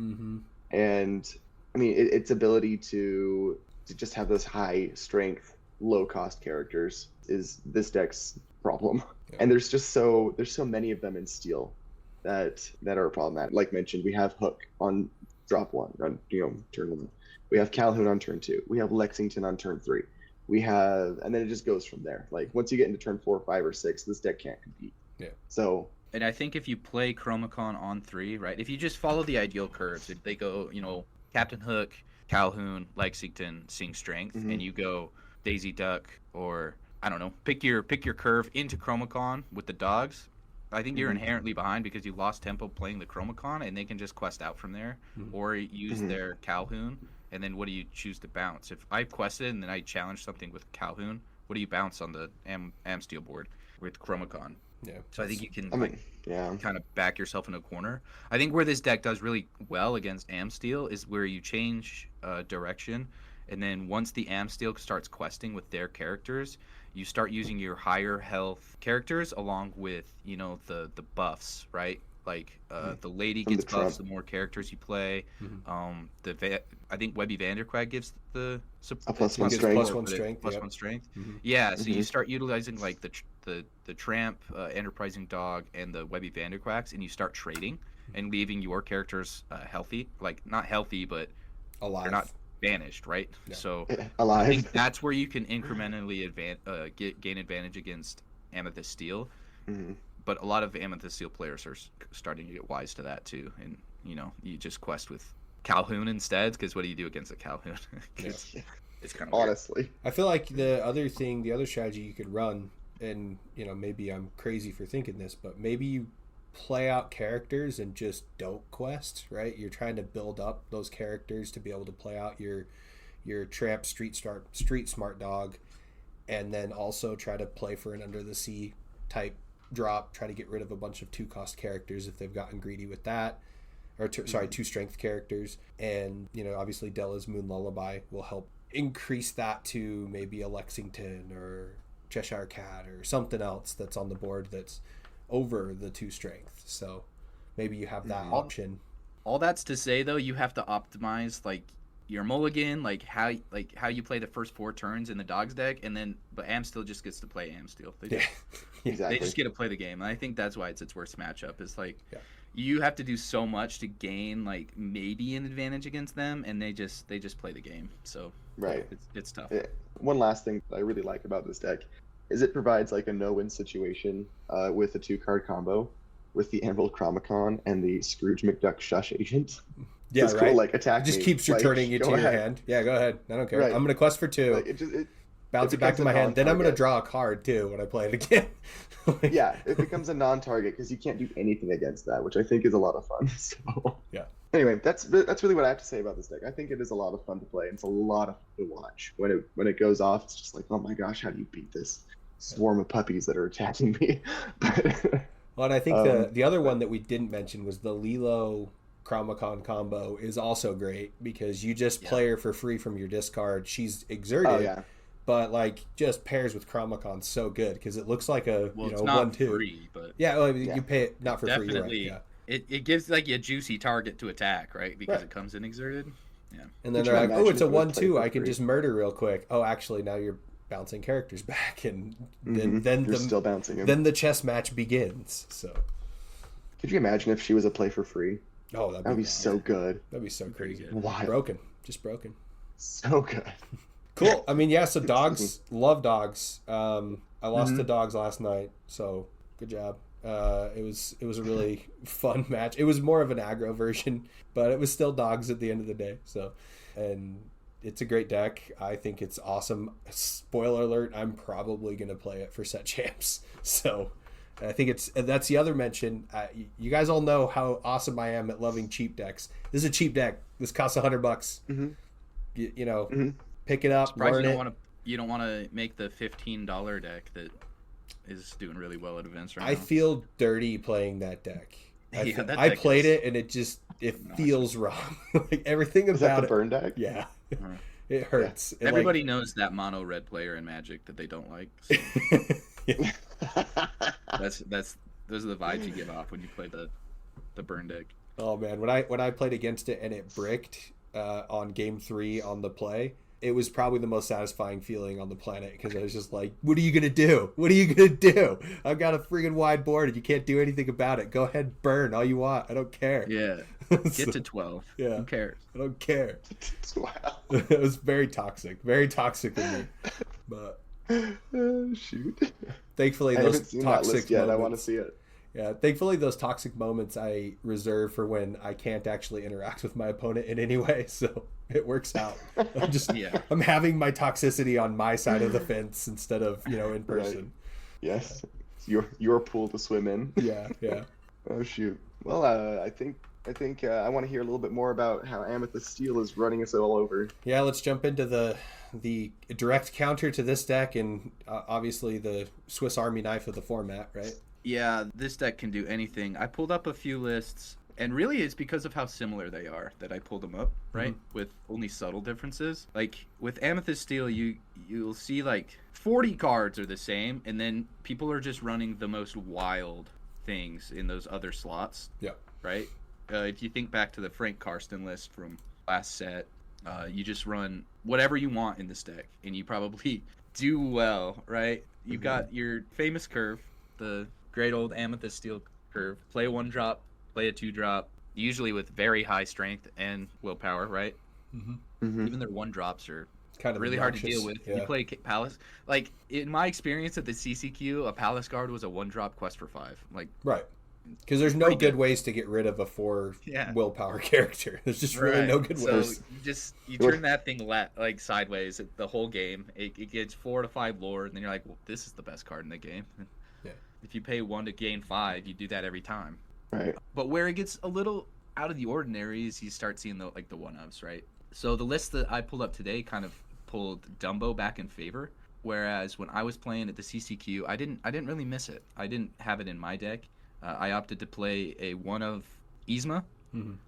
And I mean, its ability to just have those high strength, low cost characters is this deck's problem. Yeah. And there's so many of them in steel that are a problem. Like mentioned, we have Hook on drop 1 on turn 1. We have Calhoun on turn 2. We have Lexington on turn 3. And then it just goes from there. Like once you get into turn 4, 5, or 6, this deck can't compete. Yeah. So. And I think if you play Chromacon on 3, right? If you just follow the ideal curves, if they go, Captain Hook, Calhoun, Lexington, Sing Strength, and you go Daisy Duck, or I don't know, pick your curve into Chromacon with the dogs. I think you're inherently behind because you lost tempo playing the Chromacon, and they can just quest out from there, or use their Calhoun. And then what do you choose to bounce? If I quested and then I challenge something with Calhoun, what do you bounce on the Amsteel board with Chromacon? Yeah. So I think you can kind of back yourself in a corner. I think where this deck does really well against Amsteel is where you change direction, and then once the Amsteel starts questing with their characters, you start using your higher health characters along with the buffs, right? Like the lady gets buffs the more characters you play. I think Webby Vanderquag gives the +1 strength. +1 strength. Yeah, so you start utilizing like the Tramp, Enterprising Dog, and the Webby Vanderquags, and you start trading and leaving your characters healthy, like not healthy, but alive. They're not vanished, right? Yeah. So alive. I think that's where you can incrementally gain advantage against Amethyst Steel. But a lot of Amethyst Steel players are starting to get wise to that too, and you just quest with Calhoun instead, because what do you do against a Calhoun? It's kind of honestly weird. I feel like the other strategy you could run, and maybe I'm crazy for thinking this, but maybe you play out characters and just don't quest, right? You're trying to build up those characters to be able to play out your Tramp Street Smart Dog, and then also try to play for an Under the Sea type drop, try to get rid of a bunch of 2-cost characters if they've gotten greedy with that, or 2 strength characters. And obviously Della's Moon Lullaby will help increase that to maybe a Lexington or Cheshire Cat or something else that's on the board that's over the 2 strength. So maybe you have that option. All that's to say though, you have to optimize like your mulligan, like how you play the first 4 turns in the dogs deck, but Amsteel just gets to play Amsteel. Exactly. They just get to play the game, and I think that's why it's its worst matchup. Is like you have to do so much to gain like maybe an advantage against them, and they just play the game. So right, it's tough. One last thing that I really like about this deck is it provides like a no-win situation with a 2-card combo with the Anvil Chromacon and the Scrooge McDuck Shush Agent. Yeah, it's right. Cool, like attack. It just keeps returning you to your hand. Yeah, go ahead. I don't care. Right. I'm gonna quest for 2. Like bounce it back to my hand. Then I'm gonna draw a card too when I play it again. Yeah, it becomes a non-target because you can't do anything against that, which I think is a lot of fun. So yeah. Anyway, that's really what I have to say about this deck. I think it is a lot of fun to play. It's a lot of fun to watch. When it goes off, it's just like, oh my gosh, how do you beat this swarm of puppies that are attacking me? Well, and I think the other one that we didn't mention was the Lilo Chromacon combo is also great because you just play her for free from your discard. She's exerted, but like just pairs with Chromicon so good because it looks like a Well, you it's know not 1/2. free, but Yeah, well, you pay it not for free. definitely Right? it gives like a juicy target to attack, right? Because Right. it comes in exerted. Yeah. And then Could they're you like, oh, imagine it's a if it was played 1/2. for I can free? just murder real quick. Oh, actually, now you're bouncing characters back, and Mhm. then You're still bouncing them. then the chess match begins. So, Could you imagine if she was a play for free? oh, That'd be so good. that'd be so Pretty crazy. good. Wild. Just broken. So good. Cool. I mean, yeah. So dogs, love dogs. I lost Mhm. to dogs last night, so good job. It was a really fun match. It was more of an aggro version, but it was still dogs at the end of the day. So, and it's a great deck. I think it's awesome. Spoiler alert: I'm probably gonna play it for set champs. So, I think that's the other mention. You guys all know how awesome I am at loving cheap decks. This is a cheap deck. This costs $100. Mm-hmm. You know, Mm-hmm. pick it up, Surprised learn it. you don't want to make the $15 deck that is doing really well at events right I now. feel dirty playing that deck. Yeah, that I deck played is it and it obnoxious. feels wrong. Like everything Is that about the it. burn deck? Yeah, Uh-huh. it hurts. It, Everybody knows that mono red player in Magic that they don't like. So Yeah. those are the vibes you give off when you play the burn deck. Oh man, when I played against it and it bricked on game 3 on the play, it was probably the most satisfying feeling on the planet because I was just like, what are you gonna do? What are you gonna do? I've got a friggin' wide board and you can't do anything about it. Go ahead, burn all you want. I don't care. Yeah, So, get to 12. Yeah. Who cares? I don't care. Wow. It was very toxic with me. But Shoot. thankfully I haven't those seen that toxic list yet. I want to moments. see it. Yeah, thankfully those toxic moments I reserve for when I can't actually interact with my opponent in any way, so it works out. I'm having my toxicity on my side of the fence instead of, in person. Yes. It's your pool to swim in. Yeah. Oh shoot. Well, I think I want to hear a little bit more about how Amethyst Steel is running us all over. Yeah, let's jump into the direct counter to this deck and obviously the Swiss Army knife of the format, right? Yeah, this deck can do anything. I pulled up a few lists, and really it's because of how similar they are that I pulled them up, right? With only subtle differences. Like with Amethyst Steel, you'll see like 40 cards are the same, and then people are just running the most wild things in those other slots. Yeah. Right? If you think back to the Frank Karsten list from last set, you just run whatever you want in this deck, and you probably do well, right? You've got your famous curve, the great old Amethyst Steel curve. Play a 1-drop, play a 2-drop, usually with very high strength and willpower, right? Even their 1-drops are Kind of really hard to obnoxious. deal with. Yeah. You play Palace. Like, in my experience at the CCQ, a Palace Guard was a 1-drop quest for 5. Like, Right. Because there's no Pretty good good. ways to get rid of a 4 Yeah. willpower character. There's just really no good so ways. you turn that thing like sideways the whole game. It gets 4 to 5 lore, and then you're like, well, this is the best card in the game. Yeah. If you pay 1 to gain 5, you do that every time. Right. But where it gets a little out of the ordinary is you start seeing the 1-ups, right? So the list that I pulled up today kind of pulled Dumbo back in favor, whereas when I was playing at the CCQ, I didn't really miss it. I didn't have it in my deck. I opted to play a 1-of Yzma.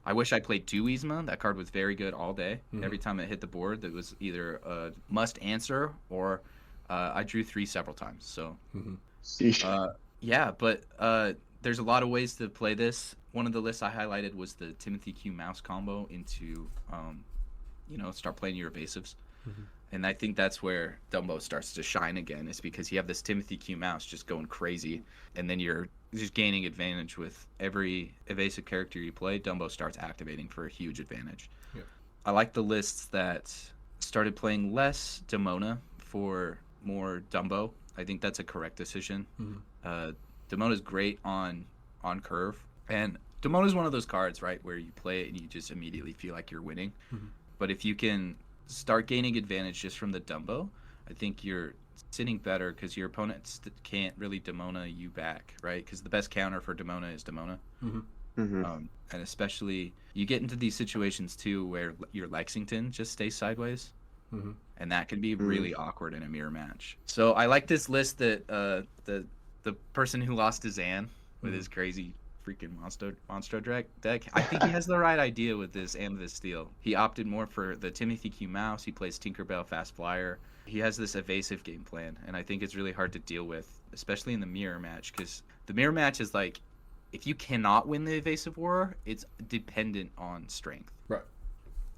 I wish I played 2 Yzma. That card was very good all day. Every time it hit the board, it was either a must answer or I drew 3 several times. So yeah, but there's a lot of ways to play this. One of the lists I highlighted was the Timothy Q mouse combo into start playing your evasives. And I think that's where Dumbo starts to shine again, is because you have this Timothy Q mouse just going crazy, and then you're just gaining advantage with every evasive character you play. Dumbo starts activating for a huge advantage. Yeah. I like the lists that started playing less Demona for more Dumbo. I think that's a correct decision. Demona's great on curve, and Demona's one of those cards, right, where you play it and you just immediately feel like you're winning. But if you can start gaining advantage just from the Dumbo, I think you're sitting better because your opponents can't really Demona you back, right? Because the best counter for Demona is Demona. And especially you get into these situations too where your Lexington just stays sideways, and that can be really awkward in a mirror match. So I like this list that the person who lost to Zan with his crazy freaking monster deck. I think he has the right idea with this Amethyst Steel. He opted more for the Timothy Q Mouse. He plays Tinkerbell Fast Flyer. He has this evasive game plan, and I think it's really hard to deal with, especially in the mirror match, because the mirror match is like, if you cannot win the evasive war, it's dependent on strength. Right.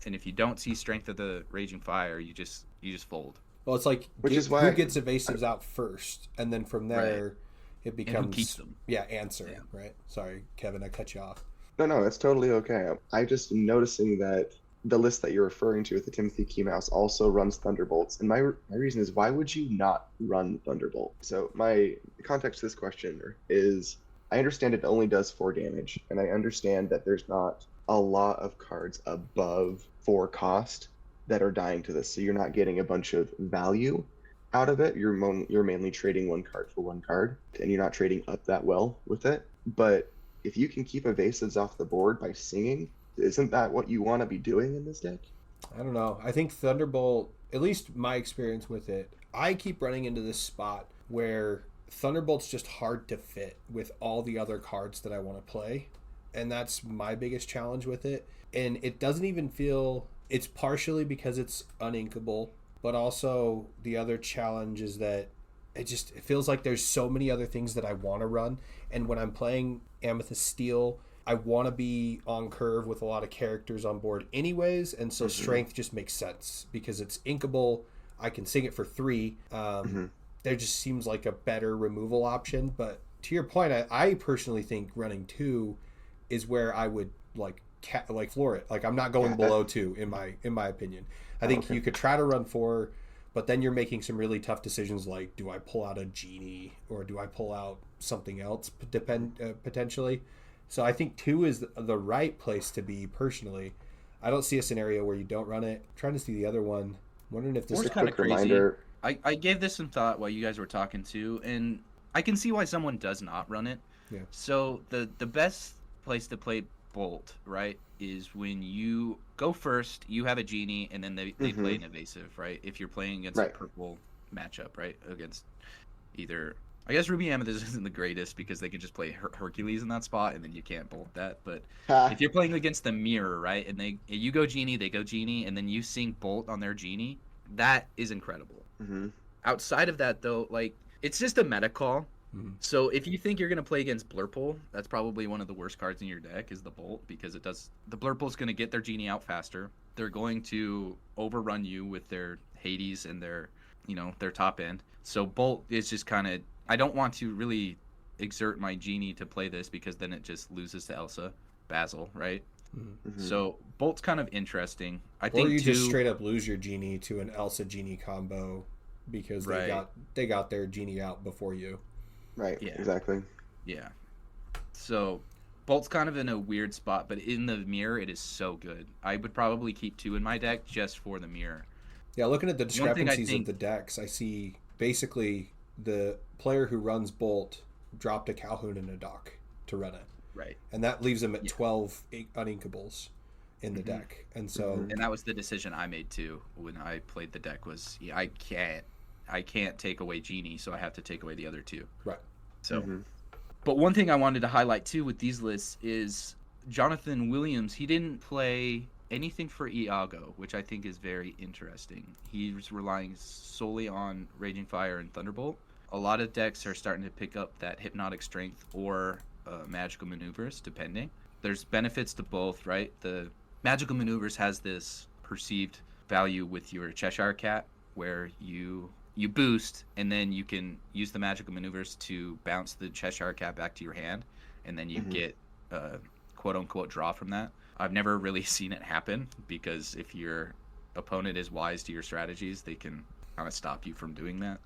And if you don't see strength of the Raging Fire, you just fold. Well, it's like who gets evasives out first, and then from there it becomes and who keeps them. Yeah, answer. Yeah. Right. Sorry, Kevin, I cut you off. No, it's totally okay. I just noticing that the list that you're referring to with the Timothy Key Mouse also runs Thunderbolts, and my reason is, why would you not run Thunderbolt? So my context to this question is, I understand it only does 4 damage, and I understand that there's not a lot of cards above 4 cost that are dying to this, so you're not getting a bunch of value out of it. You're mainly trading 1 card for 1 card, and you're not trading up that well with it. But if you can keep evasives off the board by singing, isn't that what you want to be doing in this deck? I don't know. I think Thunderbolt, at least my experience with it, I keep running into this spot where Thunderbolt's just hard to fit with all the other cards that I want to play. And that's my biggest challenge with it. And it doesn't even feel... It's partially because it's uninkable, but also the other challenge is that it feels like there's so many other things that I want to run. And when I'm playing Amethyst Steel, I want to be on curve with a lot of characters on board anyways, and so strength just makes sense because it's inkable. I can sing it for 3. There just seems like a better removal option. But to your point, I personally think running 2 is where I would like floor it. Like, I'm not going below 2 in my opinion. I think you could try to run 4, but then you're making some really tough decisions like, do I pull out a genie or do I pull out something else potentially? So I think 2 is the right place to be personally. I don't see a scenario where you don't run it. I'm trying to see the other one. I'm wondering if this is kind of crazy. Reminder. I gave this some thought while you guys were talking too, and I can see why someone does not run it. Yeah. So the best place to play Bolt, right, is when you go first, you have a genie, and then they play an evasive, right? If you're playing against a purple matchup, right? Against either... I guess Ruby Amethyst isn't the greatest because they can just play Hercules in that spot, and then you can't bolt that. But if you're playing against the mirror, right, and you go genie, they go genie, and then you sing bolt on their genie, that is incredible. Outside of that, though, like, it's just a meta call. So if you think you're going to play against Blurple, that's probably one of the worst cards in your deck is the Bolt, because the Blurple's going to get their genie out faster. They're going to overrun you with their Hades and their top end. So Bolt is just kind of... I don't want to really exert my genie to play this because then it just loses to Elsa, Basil, right? So Bolt's kind of interesting. I think you just straight up lose your genie to an Elsa genie combo because they got their genie out before you. Right. Yeah. Exactly. Yeah. So Bolt's kind of in a weird spot, but in the mirror it is so good. I would probably keep 2 in my deck just for the mirror. Yeah, looking at the discrepancies of the decks, I see basically the player who runs Bolt dropped a Calhoun and a Doc to run it. Right. And that leaves him at 12 uninkables in the deck. And so... And that was the decision I made too when I played the deck was, I can't take away Genie, so I have to take away the other 2. Right. So, but one thing I wanted to highlight too with these lists is Jonathan Williams, he didn't play anything for Iago, which I think is very interesting. He was relying solely on Raging Fire and Thunderbolt. A lot of decks are starting to pick up that Hypnotic Strength or Magical Maneuvers, depending. There's benefits to both, right? The Magical Maneuvers has this perceived value with your Cheshire Cat, where you boost, and then you can use the Magical Maneuvers to bounce the Cheshire Cat back to your hand, and then you get quote-unquote draw from that. I've never really seen it happen, because if your opponent is wise to your strategies, they can kind of stop you from doing that.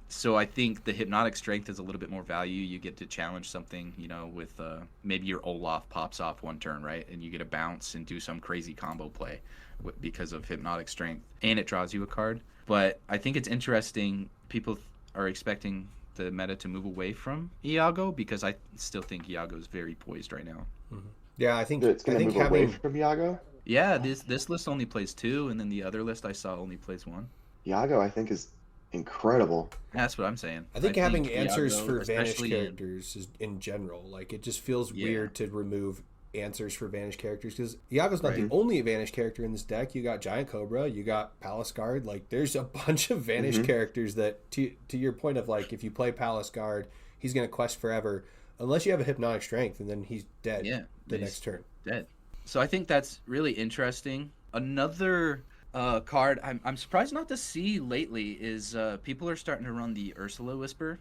So I think the Hypnotic Strength is a little bit more value. You get to challenge something, with maybe your Olaf pops off one turn, right? And you get a bounce and do some crazy combo play because of Hypnotic Strength. And it draws you a card. But I think it's interesting. People are expecting the meta to move away from Iago, because I still think Iago is very poised right now. Yeah, I think it's going to move away from Iago. Yeah, this list only plays 2, and then the other list I saw only plays 1. Iago, I think, is incredible. That's what I'm saying. I think having answers Iago, for vanished especially characters is in general, like it just feels Yeah. weird to remove answers for vanished characters because Iago's not Right. the only vanished character in this deck. You got Giant Cobra, you got Palace Guard. Like there's a bunch of vanished characters that, to your point of like, if you play Palace Guard, he's going to quest forever unless you have a Hypnotic Strength, and then he's dead. Yeah, the he's next turn. dead. So I think that's really interesting. Another card I'm surprised not to see lately is people are starting to run the Ursula Whisper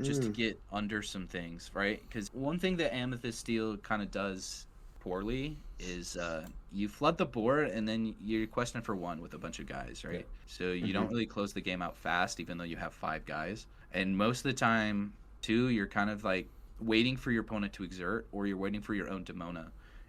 just to get under some things, right? Because one thing that Amethyst Steel kind of does poorly is you flood the board and then you're questing for 1 with a bunch of guys, right? Yeah. So you don't really close the game out fast, even though you have 5 guys. And most of the time, too, you're kind of like waiting for your opponent to exert, or you're waiting for your own Demona.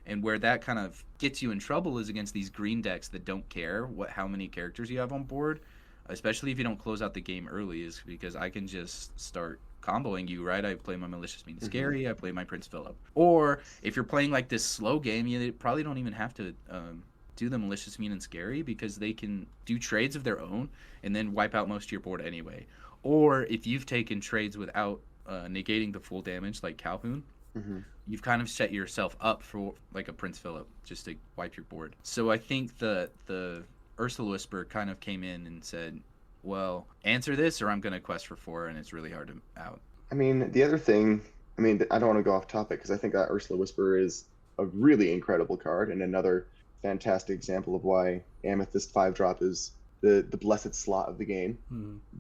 And where that kind of gets you in trouble is against these green decks that don't care how many characters you have on board, especially if you don't close out the game early, is because I can just start comboing you, right? I play my Malicious Mean and Scary, I play my Prince Philip. Or if you're playing like this slow game, you probably don't even have to do the Malicious Mean and Scary, because they can do trades of their own and then wipe out most of your board anyway. Or if you've taken trades without negating the full damage, like Calhoun, you've kind of set yourself up for like a Prince Philip just to wipe your board. So I think the Ursula Whisper kind of came in and said, well, answer this or I'm going to quest for 4, and it's really hard to out. I mean, the other thing, I don't want to go off topic because I think that Ursula Whisper is a really incredible card and another fantastic example of why Amethyst 5-drop is the blessed slot of the game.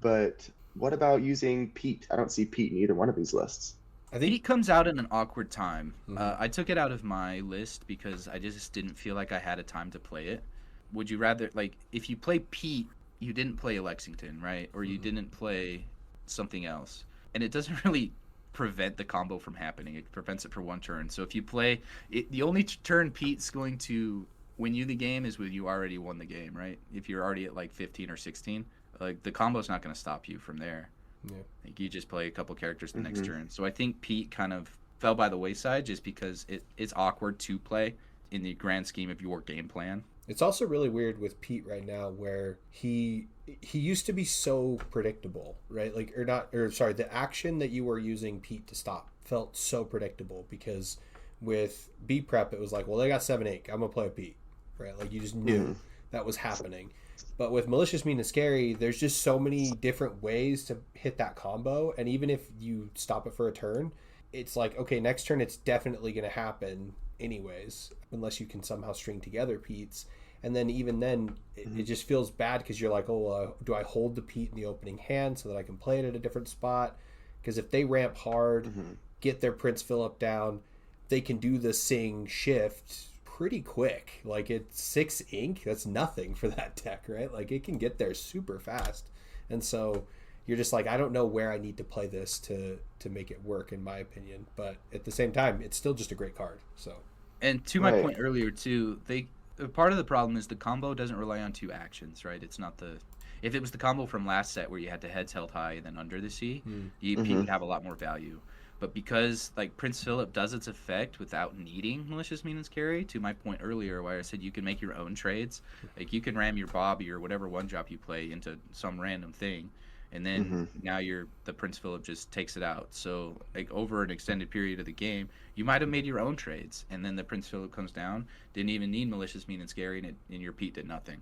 But what about using Pete? I don't see Pete in either one of these lists. I think Pete comes out in an awkward time. I took it out of my list because I just didn't feel like I had a time to play it. Would you rather, like, if you play Pete, you didn't play a Lexington, right? Or you didn't play something else. And it doesn't really prevent the combo from happening. It prevents it for 1 turn. So if you play, the only turn Pete's going to win you the game is when you already won the game, right? If you're already at like 15 or 16, like the combo's not going to stop you from there. Yeah. Like you just play a couple characters the next turn. So I think Pete kind of fell by the wayside just because it's awkward to play in the grand scheme of your game plan. It's also really weird with Pete right now where he used to be so predictable, right? Like, the action that you were using Pete to stop felt so predictable because with B prep, it was like, well, they got 7-8. I'm going to play a Pete, right? Like you just knew that was happening. But with Malicious, Mean, and Scary, there's just so many different ways to hit that combo. And even if you stop it for a turn, it's like, okay, next turn it's definitely going to happen anyways, unless you can somehow string together Pete's. And then even then, it just feels bad because you're like, oh, do I hold the Pete in the opening hand so that I can play it at a different spot? Because if they ramp hard, get their Prince Philip down, they can do the Sing shift pretty quick. Like it's 6 ink, that's nothing for that deck, right? Like it can get there super fast. And so you're just like, I don't know where I need to play this to make it work, in my opinion. But at the same time, it's still just a great card. So, and to my point earlier too, part of the problem is the combo doesn't rely on 2 actions, right? It's not if it was the combo from last set where you had the heads held high and then under the sea, Pete would have a lot more value. But because like Prince Philip does its effect without needing Malicious, Mean, and Scary, to my point earlier where I said you can make your own trades, like you can ram your Bobby or whatever 1-drop you play into some random thing, and then now the Prince Philip just takes it out. So like over an extended period of the game, you might have made your own trades, and then the Prince Philip comes down, didn't even need Malicious, Mean, and Scary, and your Pete did nothing.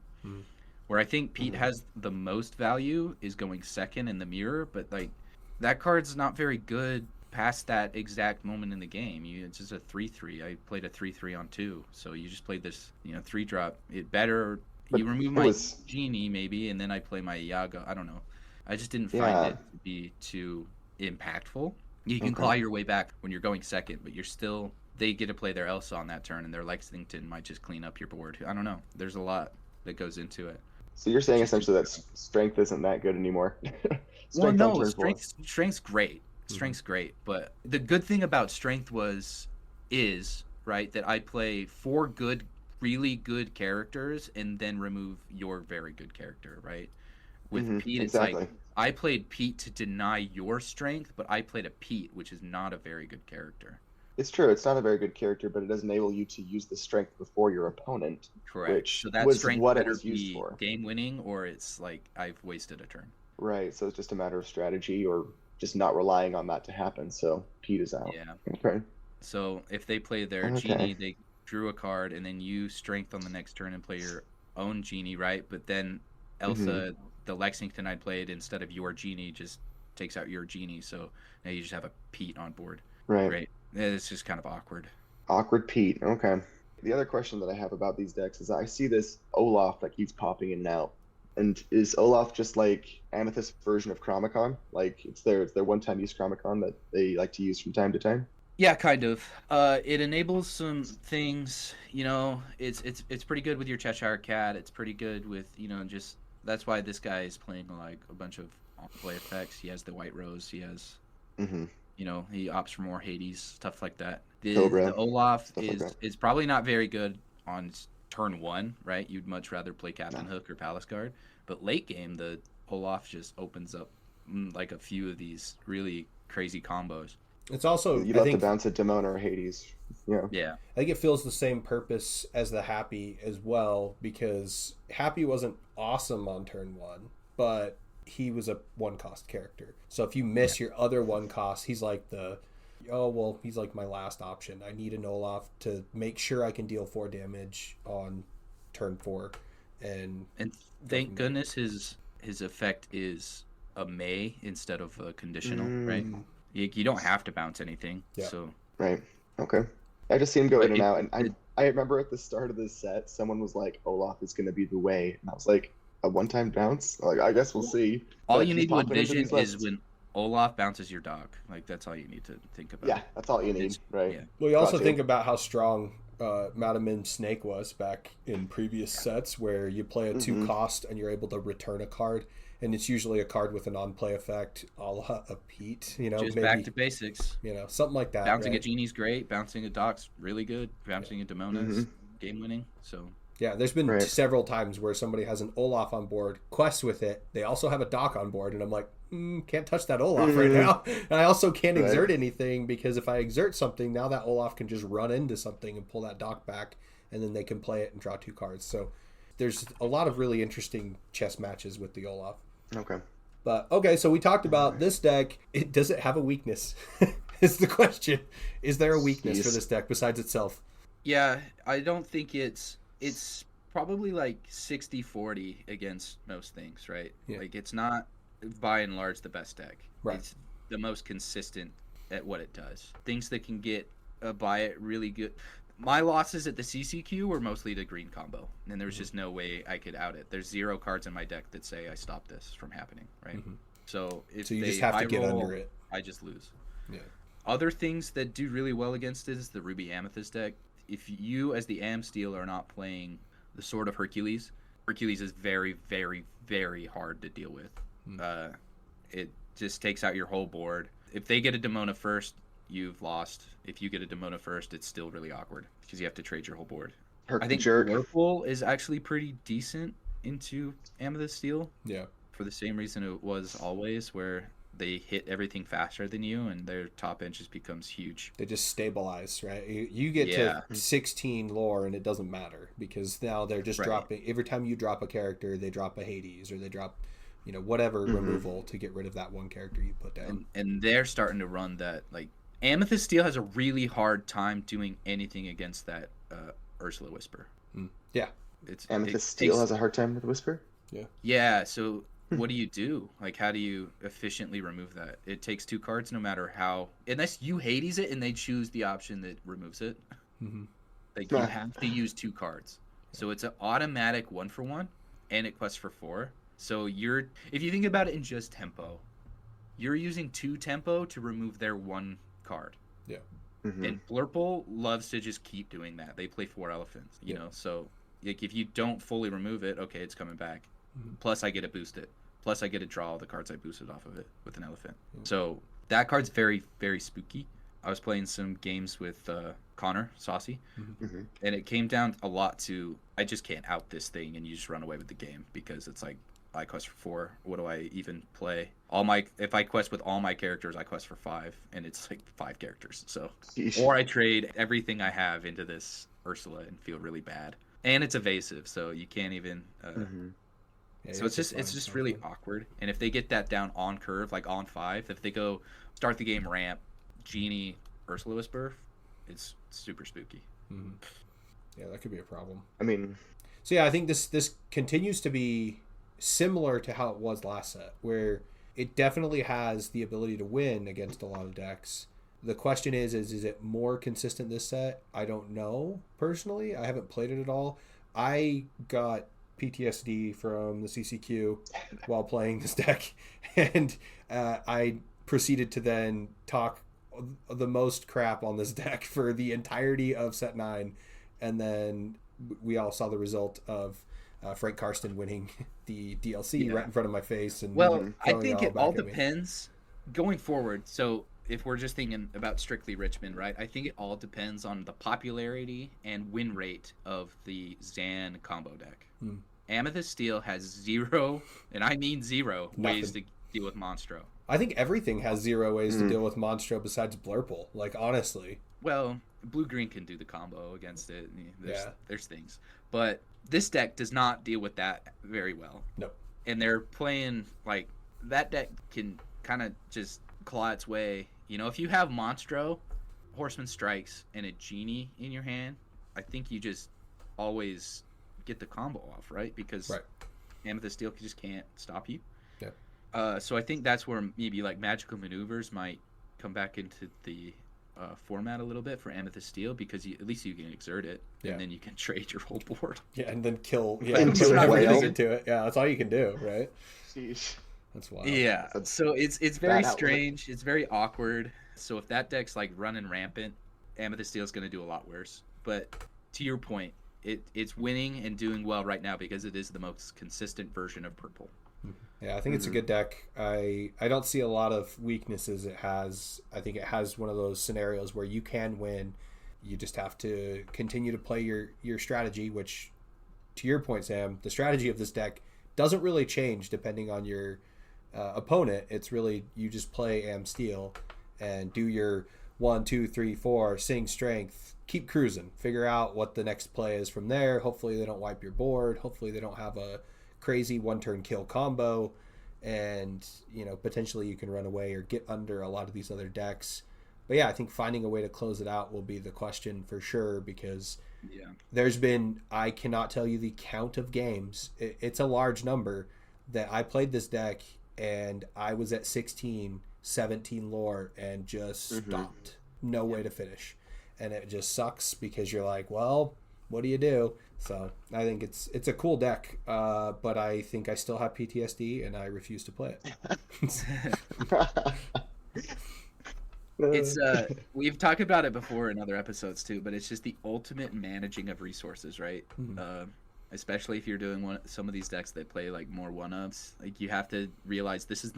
Where I think Pete has the most value is going second in the mirror, but like that card's not very good past that exact moment in the game. It's just a 3/3. I played a 3/3 on 2, so you just played this 3-drop. It better But you remove my Genie maybe, and then I play my Iago. I don't know. I just didn't find it to be too impactful. You can claw your way back when you're going second, but they get to play their Elsa on that turn, and their Lexington might just clean up your board. I don't know. There's a lot that goes into it. So you're saying essentially that strength isn't that good anymore? Strength's great. Strength's great, but the good thing about strength is right that I play 4 really good characters and then remove your very good character, right? With Pete, it's like I played Pete to deny your strength, but I played a Pete, which is not a very good character. It's true. It's not a very good character, but it does enable you to use the strength before your opponent. Correct. Which so that was strength what it better was used be for. game winning, or it's like I've wasted a turn. Right. So it's just a matter of strategy or just not relying on that to happen. So Pete is out. Yeah. Okay. So if they play their Okay. genie, they drew a card, and then you strength on the next turn and play your own genie, right? But then Elsa, the Lexington I played, instead of your genie, just takes out your genie. So now you just have a Pete on board. Right. Right. It's just kind of awkward. Awkward Pete. Okay. The other question that I have about these decks is I see this Olaf that keeps popping in and out. And is Olaf just like Amethyst version of Chromicon? Like it's their one-time use Chromicon that they like to use from time to time? Yeah, kind of. It enables some things. You know, it's pretty good with your Cheshire Cat. It's pretty good with, you know, just that's why this guy is playing like a bunch of play effects. He has the White Rose. He has, you know, he opts for more Hades, stuff like that. The Olaf is probably not very good on turn 1, right? You'd much rather play Captain Hook or Palace Guard. But late game, the Olaf just opens up like a few of these really crazy combos. It's also you'd have to bounce a Demona or Hades. Yeah. I think it fills the same purpose as the Happy as well, because Happy wasn't awesome on turn 1, but he was a 1-cost character. So if you miss your other 1-cost, he's like he's like my last option. I need an Olaf to make sure I can deal 4 damage on turn 4, and thank goodness his effect is a May instead of a conditional, right? You don't have to bounce anything. Yeah. So right. Okay. I just see him go in and out, and I remember at the start of this set, someone was like, "Olaf is going to be the way," and I was like, "A one-time bounce? Like, I guess we'll see." All you need to envision is when Olaf bounces your dog. Like, that's all you need to think about. Yeah, that's all you need, right? Yeah. Well, you also think about how strong Madam Snake was back in previous sets, where you play a 2-cost and you're able to return a card, and it's usually a card with a non-play effect, a la a Pete, you know, just maybe, back to basics, you know, something like that. Bouncing a Genie's great, bouncing a Doc's really good, bouncing a Demona's game winning. So yeah, there's been several times where somebody has an Olaf on board, quests with it, they also have a Doc on board, and I'm like, can't touch that Olaf right now. And I also can't exert anything, because if I exert something, now that Olaf can just run into something and pull that Doc back, and then they can play it and draw 2 cards. So there's a lot of really interesting chess matches with the Olaf. Okay. But okay, so we talked about this deck. Does it have a weakness? Is the question. Is there a weakness for this deck besides itself? Yeah, I don't think it's probably like 60-40 against most things, right? Yeah. Like, it's not by and large the best deck. Right. It's the most consistent at what it does. Things that can get by it really good. My losses at the CCQ were mostly the green combo, and there was just no way I could out it. There's 0 cards in my deck that say I stopped this from happening, right? So if you just have to get under it. I just lose. Yeah. Other things that do really well against it is the Ruby Amethyst deck. If you, as the Am Steel, are not playing the Sword of Hercules is very, very, very hard to deal with. It just takes out your whole board. If they get a Demona first, you've lost. If you get a Demona first, it's still really awkward because you have to trade your whole board. I think Whirlpool is actually pretty decent into Amethyst Steel. Yeah. For the same reason it was always, where they hit everything faster than you, and their top end just becomes huge. They just stabilize, right? You get to 16 lore, and it doesn't matter, because now they're just dropping. Every time you drop a character, they drop a Hades, or they drop, whatever removal to get rid of that one character you put down. And they're starting to run that. Like, Amethyst Steel has a really hard time doing anything against that Ursula Whisper. Yeah. Amethyst Steel has a hard time with Whisper? Yeah. Yeah, so what do you do? Like, how do you efficiently remove that? It takes 2 cards no matter how, unless you Hades it and they choose the option that removes it. Like, you have to use 2 cards. So it's an automatic 1-for-1, and it quests for 4. So if you think about it in just tempo, you're using 2 tempo to remove their 1 card. Yeah. And Blurple loves to just keep doing that. They play 4 elephants, you know, so like, if you don't fully remove it, okay, it's coming back. Plus I get to boost it. Plus I get to draw all the cards I boosted off of it with an elephant. So that card's very, very spooky. I was playing some games with Connor, Saucy, and it came down a lot to, I just can't out this thing, and you just run away with the game, because it's like, I quest for 4. What do I even play? If I quest with all my characters, I quest for 5, and it's like 5 characters. So, or I trade everything I have into this Ursula and feel really bad. And it's evasive, so you can't even Yeah, So it's just really awkward. And if they get that down on curve, like on 5, if they go start the game ramp, Genie, Ursula Whisper, it's super spooky. Mm-hmm. Yeah, that could be a problem. I mean, so yeah, I think this continues to be similar to how it was last set, where it definitely has the ability to win against a lot of decks. The question is it more consistent this set? I don't know, personally. I haven't played it at all. I got PTSD from the CCQ while playing this deck, and I proceeded to then talk the most crap on this deck for the entirety of set 9, and then we all saw the result of Frank Karsten winning the DLC right in front of my face. And I think it all depends going forward. So if we're just thinking about strictly Richmond, right, I think it all depends on the popularity and win rate of the Zan combo deck. Amethyst Steel has 0, and I mean 0, ways to deal with Monstro. I think everything has 0 ways to deal with Monstro besides Blurple, like, honestly. Well, blue-green can do the combo against it. There's things. But this deck does not deal with that very well. Nope. And they're playing, like, that deck can kind of just claw its way. You know, if you have Monstro, Horseman Strikes, and a Genie in your hand, I think you just always get the combo off, right? Because Amethyst Steel just can't stop you. Yeah. So I think that's where maybe, like, Magical Maneuvers might come back into the format a little bit for Amethyst Steel, because at least you can exert it, and then you can trade your whole board. Yeah, and then kill into it. Yeah, that's all you can do, right? Sheesh. That's wild. Yeah, so it's very strange. It's very awkward. So if that deck's like running rampant, Amethyst Steel is going to do a lot worse. But to your point, it's winning and doing well right now because it is the most consistent version of purple. Yeah, I think it's a good deck. I don't see a lot of weaknesses it has. I think it has one of those scenarios where you can win. You just have to continue to play your strategy, which, to your point, Sam, the strategy of this deck doesn't really change depending on your opponent. It's really, you just play Am Steel and do your 1, 2, 3, 4, sing strength, keep cruising, figure out what the next play is from there. Hopefully they don't wipe your board. Hopefully they don't have a crazy one-turn kill combo, and potentially you can run away or get under a lot of these other decks. But yeah, I think finding a way to close it out will be the question for sure, because there's been, I cannot tell you the count of games, it's a large number, that I played this deck and I was at 16, 17 lore and just stopped. No way to finish. And it just sucks because you're like, well, what do you do? So I think it's a cool deck, but I think I still have PTSD and I refuse to play it. It's we've talked about it before in other episodes too, but it's just the ultimate managing of resources, right? Especially if you're doing some of these decks that play like more one-ups. Like, you have to realize, this is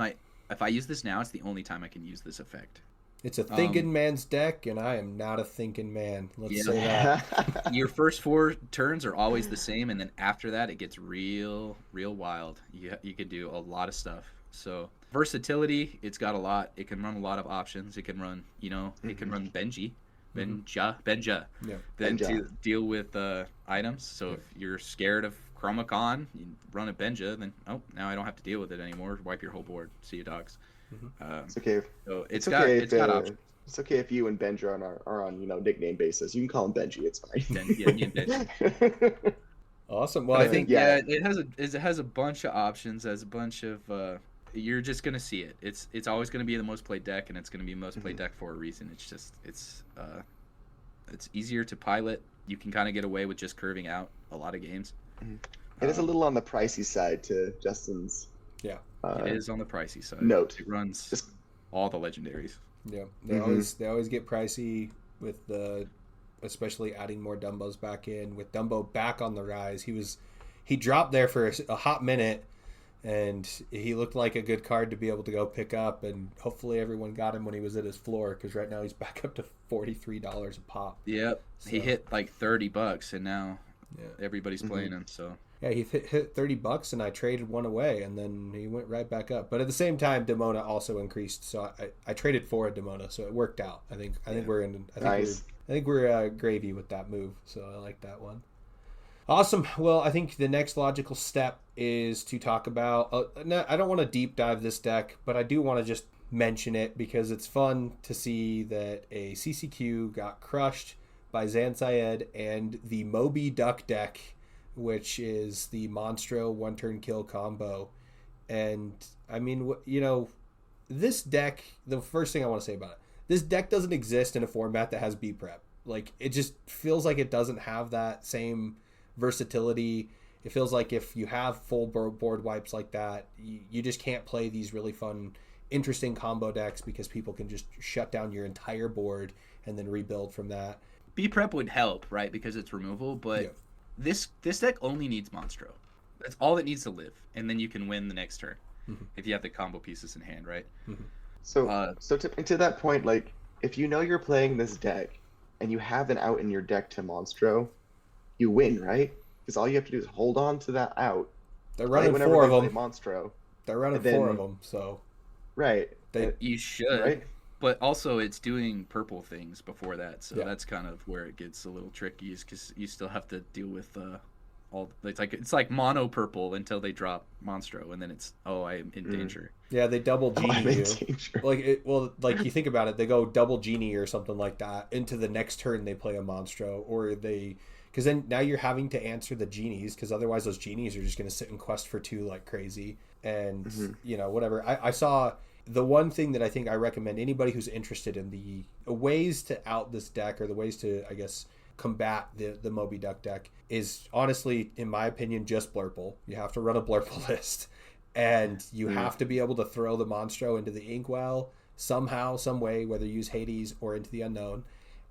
if I use this now, it's the only time I can use this effect. It's a thinking man's deck, and I am not a thinking man. Let's say that. Your first 4 turns are always the same, and then after that, it gets real wild. You can do a lot of stuff. So versatility, it's got a lot. It can run a lot of options. It can run, it can run Benja. Yeah. Then to deal with items. So if you're scared of Chromacon, you run a Benja. Then now I don't have to deal with it anymore. Wipe your whole board. See you, dogs. It's okay. So it's got options. It's okay if you and Benja are on nickname basis. You can call him Benji. It's fine. Me and Benji. Awesome. Well, I think it has a bunch of options. As a bunch of you're just gonna see it. It's always gonna be the most played deck, and it's gonna be the most played deck for a reason. It's just it's easier to pilot. You can kind of get away with just curving out a lot of games. It is a little on the pricey side to Justin's. Yeah. It is on the pricey side. Note. It runs all the legendaries. Yeah, they always get pricey with especially adding more Dumbos back in. With Dumbo back on the rise, he dropped there for a hot minute, and he looked like a good card to be able to go pick up. And hopefully everyone got him when he was at his floor, because right now he's back up to $43 a pop. Yep, so he hit like $30, and now everybody's playing him. So. Yeah, he hit $30, and I traded one away, and then he went right back up. But at the same time, Demona also increased, so I traded for a Demona, so it worked out. I think we're in. I think we're gravy with that move, so I like that one. Awesome. Well, I think the next logical step is to talk about. No, I don't want to deep dive this deck, but I do want to just mention it because it's fun to see that a CCQ got crushed by Syed and the Moby Duck deck, which is the Monstro one-turn kill combo. And I mean, this deck, the first thing I want to say about it, this deck doesn't exist in a format that has B prep. Like, it just feels like it doesn't have that same versatility. It feels like if you have full board wipes like that, you just can't play these really fun, interesting combo decks because people can just shut down your entire board and then rebuild from that. B prep would help, right? Because it's removal, but this deck only needs Monstro. That's all it needs to live, and then you can win the next turn if you have the combo pieces in hand, right? So to that point, like, if you know you're playing this deck and you have an out in your deck to Monstro, you win, right? Because all you have to do is hold on to that out. They're running four of them. Monstro. They're running four of them, so right. You should, right? But also it's doing purple things before that, so that's kind of where it gets a little tricky, is because you still have to deal with all. It's like mono purple until they drop Monstro, and then it's I am in danger. Yeah, they double genie you. Like you think about it, they go double genie or something like that into the next turn. They play a Monstro, or because then now you're having to answer the genies, because otherwise those genies are just going to sit in quest for 2 like crazy, and whatever. I saw. The one thing that I think I recommend anybody who's interested in the ways to out this deck, or the ways to, I guess, combat the Moby Duck deck, is honestly, in my opinion, just Blurple. You have to run a Blurple list, and you have to be able to throw the Monstro into the Inkwell somehow, some way, whether you use Hades or into the Unknown.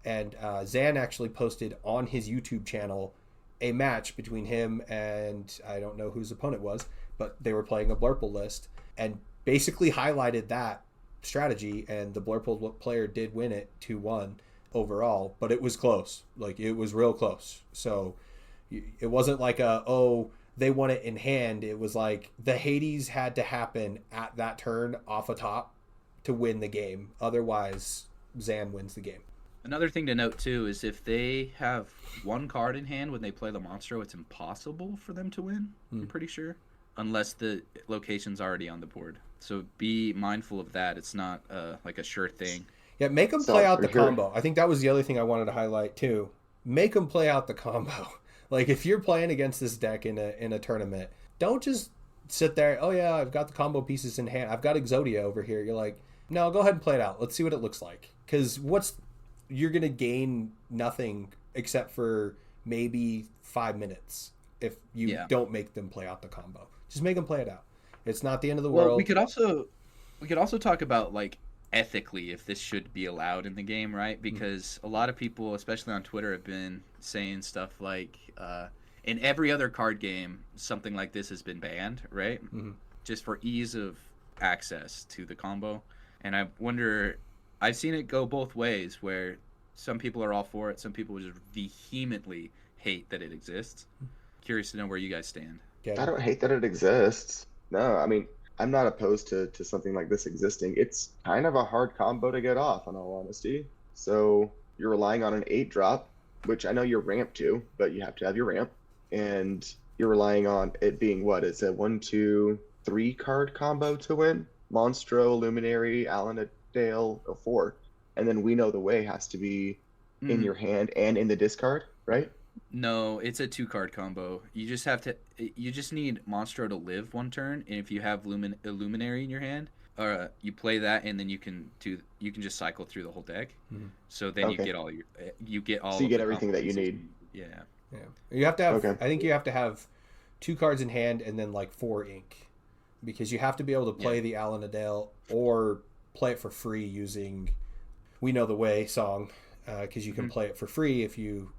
And Zan actually posted on his YouTube channel a match between him and, I don't know whose opponent was, but they were playing a Blurple list, and basically highlighted that strategy, and the Blurple player did win it 2-1 overall, but it was close. Like, it was real close. So it wasn't like they won it in hand. It was like the Hades had to happen at that turn off a top to win the game. Otherwise, Zan wins the game. Another thing to note too is if they have 1 card in hand when they play the Monstro, it's impossible for them to win, I'm pretty sure, unless the location's already on the board. So be mindful of that. It's not like a sure thing. Yeah, make them play out the combo. I think that was the other thing I wanted to highlight too. Make them play out the combo. Like, if you're playing against this deck in a tournament, don't just sit there, oh yeah, I've got the combo pieces in hand, I've got Exodia over here. You're like, no, go ahead and play it out. Let's see what it looks like. Because you're going to gain nothing except for maybe 5 minutes if you don't make them play out the combo. Just make them play it out. It's not the end of the world. We could also talk about, like, ethically if this should be allowed in the game, right? Because a lot of people, especially on Twitter, have been saying stuff like in every other card game something like this has been banned, right? Just for ease of access to the combo. And I wonder, I've seen it go both ways, where some people are all for it, some people just vehemently hate that it exists. Curious to know where you guys stand. I don't hate that it exists. No, I mean, I'm not opposed to something like this existing. It's kind of a hard combo to get off, in all honesty. So you're relying on an 8-drop, which I know you're ramped to, but you have to have your ramp. And you're relying on it being it's a 1, 2, 3 card combo to win. Monstro, Luminary, Alanadale, or 4. And then We Know the Way has to be in your hand and in the discard, right? No, it's a 2-card combo. You just need Monstro to live 1 turn, and if you have Luminary in your hand, you play that, and then you can just cycle through the whole deck. So then you get all so you get everything that you need. Yeah. You have to have. I think you have to have 2 cards in hand and then like 4 ink, because you have to be able to play the Alanadale or play it for free using We Know the Way song, because you can play it for free if you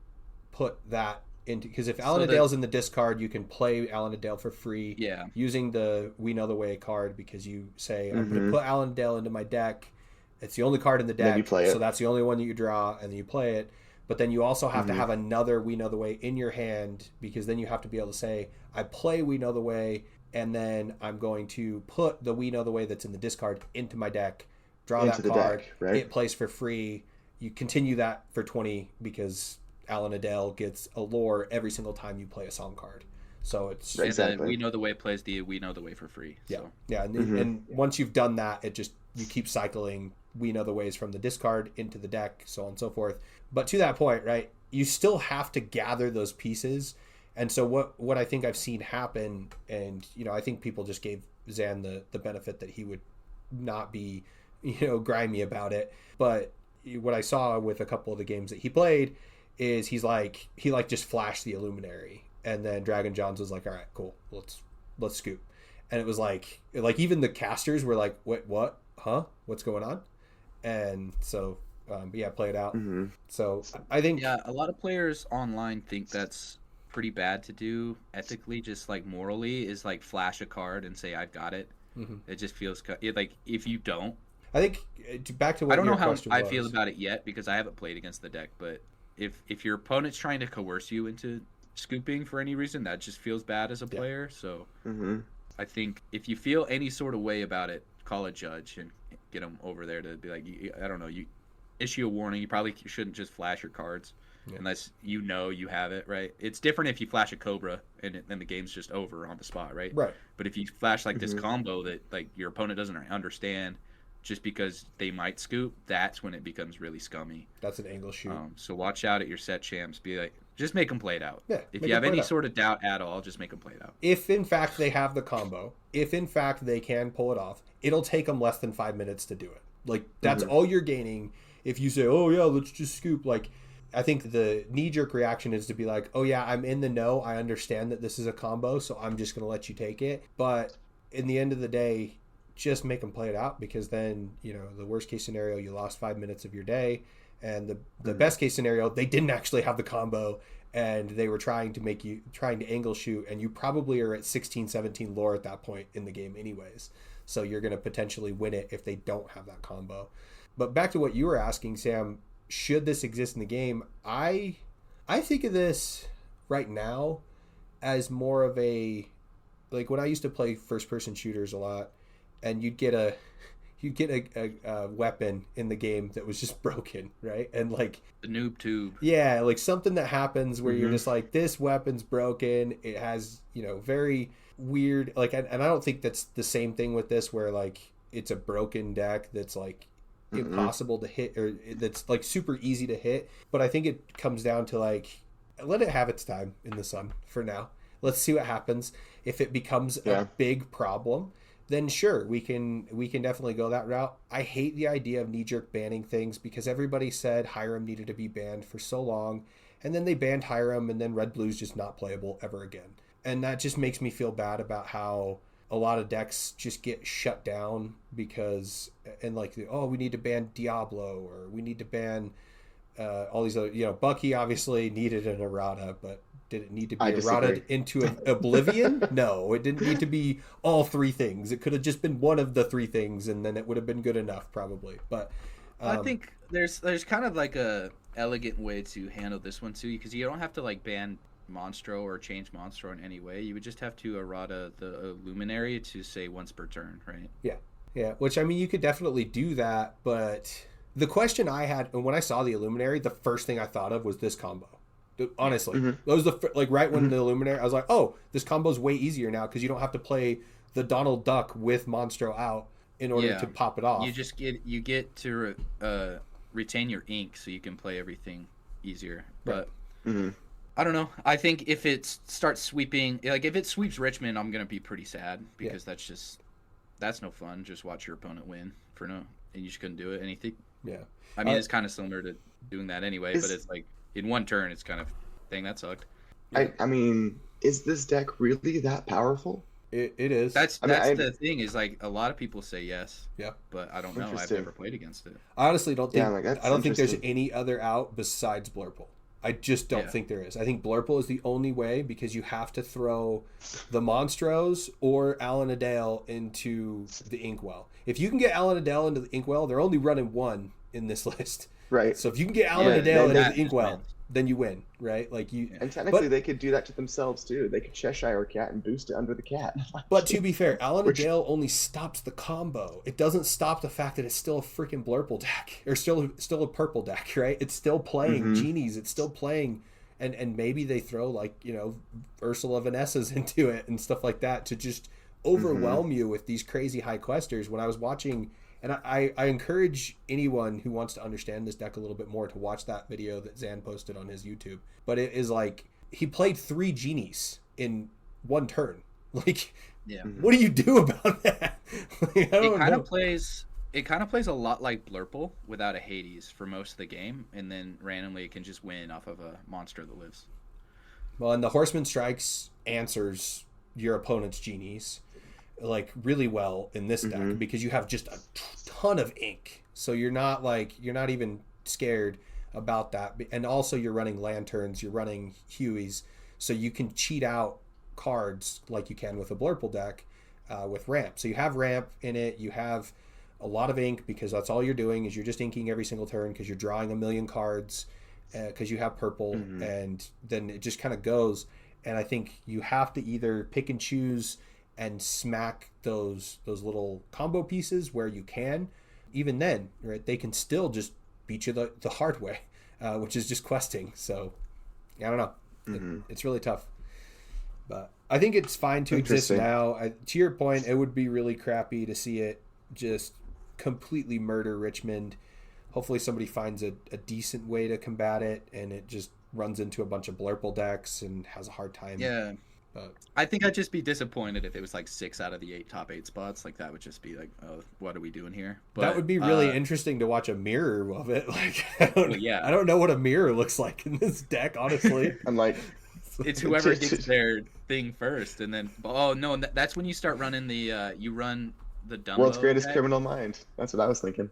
put that into, because if Alanadale's in the discard, you can play Alanadale for free using the We Know the Way card, because you say, I'm going to put Alanadale into my deck. It's the only card in the deck, so that's the only one that you draw, and then you play it. But then you also have to have another We Know the Way in your hand, because then you have to be able to say, I play We Know the Way, and then I'm going to put the We Know the Way that's in the discard into my deck, draw that card, it plays for free. You continue that for 20, because Alan Adele gets a lore every single time you play a song card. So it's Exactly. We Know the Way plays the We Know the Way for free. yeah, So. yeah, and once you've done that, it just you keep cycling We Know the Ways from the discard into the deck, so on and so forth. But to that point, right, you still have to gather those pieces. And so what I think I've seen happen, and I think people just gave Zan the benefit that he would not be grimy about it. But what I saw with a couple of the games that he played is he just flashed the Illuminary, and then Dragon Johns was like, all right, cool, let's scoop. And it was like even the casters were like, what, huh, what's going on? And so play it out. So I think a lot of players online think that's pretty bad to do ethically, just like morally, is like flash a card and say I've got it. It just feels like if you don't, I think back to what I don't know your how question I was. feel about it yet because I haven't played against the deck, but if your opponent's trying to coerce you into scooping for any reason, that just feels bad as a player. So I think if you feel any sort of way about it, call a judge and get them over there to be like, I don't know, you issue a warning. You probably shouldn't just flash your cards unless you have it, right? It's different if you flash a Cobra and then the game's just over on the spot, right? Right. But if you flash like this combo that like your opponent doesn't understand just because they might scoop, that's when it becomes really scummy. That's an angle shoot. So watch out at your set champs. Be like, just make them play it out. Yeah, if you have any sort of doubt at all, just make them play it out. If in fact they have the combo, if in fact they can pull it off, it'll take them less than 5 minutes to do it. Like that's all you're gaining. If you say, oh yeah, let's just scoop, like I think the knee-jerk reaction is to be like, oh yeah, I'm in the know, I understand that this is a combo, so I'm just going to let you take it. But in the end of the day, just make them play it out, because then, the worst case scenario, you lost 5 minutes of your day, and the best case scenario, they didn't actually have the combo, and they were trying to angle shoot, and you probably are at 16, 17 lore at that point in the game anyways. So you're going to potentially win it if they don't have that combo. But back to what you were asking, Sam, should this exist in the game? I think of this right now as more of a, like when I used to play first person shooters a lot, and you'd get a weapon in the game that was just broken, right? And like the noob tube. Yeah, like something that happens where you're just like, this weapon's broken. It has, very weird, like, and I don't think that's the same thing with this, where like it's a broken deck that's like impossible to hit, or that's like super easy to hit. But I think it comes down to like, let it have its time in the sun for now. Let's see what happens. If it becomes a big problem, then sure, we can definitely go that route. I hate the idea of knee-jerk banning things, because everybody said Hiram needed to be banned for so long, and then they banned Hiram, and then Red Blue's just not playable ever again. And that just makes me feel bad about how a lot of decks just get shut down because, and like, oh, we need to ban Diablo, or we need to ban all these other, Bucky obviously needed an errata, but did it need to be errata into oblivion? No, it didn't need to be all three things. It could have just been one of the three things, and then it would have been good enough probably. But I think there's kind of like a elegant way to handle this one too, because you don't have to like ban Monstro or change Monstro in any way. You would just have to errata the Luminary to say once per turn, right? Yeah, which, I mean, you could definitely do that, but the question I had, and when I saw the Illuminary, the first thing I thought of was this combo. Honestly, that was right when the Illuminary, I was like, oh, this combo's way easier now, because you don't have to play the Donald Duck with Monstro out in order to pop it off. You get to retain your ink, so you can play everything easier. But I don't know. I think if it starts sweeping, like if it sweeps Richmond, I'm gonna be pretty sad, because that's no fun. Just watch your opponent win and you just couldn't do it. Anything. Yeah. I mean, it's kind of similar to doing that anyway, but it's like in one turn, it's kind of thing that sucked. I mean, is this deck really that powerful? It is. That's the thing, is like a lot of people say yes. Yeah. But I don't know. I've never played against it. I honestly don't think. I don't think there's any other out besides Blurple. I just don't think there is. I think Blurple is the only way, because you have to throw the Monstros or Alan Adele into the Inkwell. If you can get Alan Adele into the Inkwell, they're only running one in this list. Right. So if you can get Alan Adele into the Inkwell, then you win, right? Like you. And technically, they could do that to themselves too. They could Cheshire Cat and boost it under the cat. But to be fair, Alan Dale only stops the combo. It doesn't stop the fact that it's still a freaking blurple deck, or still a purple deck, right? It's still playing genies. It's still playing, and maybe they throw like Ursula Vanessa's into it and stuff like that to just overwhelm you with these crazy high questers. When I was watching. And I encourage anyone who wants to understand this deck a little bit more to watch that video that Zan posted on his YouTube. But it is like, he played 3 genies in one turn. Like, what do you do about that? Like, it kind of plays a lot like Blurple without a Hades for most of the game. And then randomly it can just win off of a monster that lives. Well, and the Horseman Strikes answers your opponent's genies like really well in this deck because you have just a ton of ink, so you're not even scared about that. And also you're running lanterns, you're running Hueys, so you can cheat out cards like you can with a Blurple deck with ramp. So you have ramp in it, you have a lot of ink because that's all you're doing is you're just inking every single turn because you're drawing a million cards because you have purple, and then it just kind of goes. And I think you have to either pick and choose and smack those little combo pieces where you can. Even then, right, they can still just beat you the hard way, which is just questing. So I don't know. It's really tough. But I think it's fine to exist now. To your point, it would be really crappy to see it just completely murder Richmond. Hopefully somebody finds a decent way to combat it, and it just runs into a bunch of Blurple decks and has a hard time. Yeah. I think I'd just be disappointed if it was like 6 out of the 8 top 8 spots. Like that would just be like, oh, what are we doing here? But that would be really interesting to watch a mirror of it. Like, I don't know what a mirror looks like in this deck, honestly. I'm like, it's whoever gets their thing first, and then that's when you start running the you run the Dumbo World's Greatest tech. Criminal Mind. That's what I was thinking.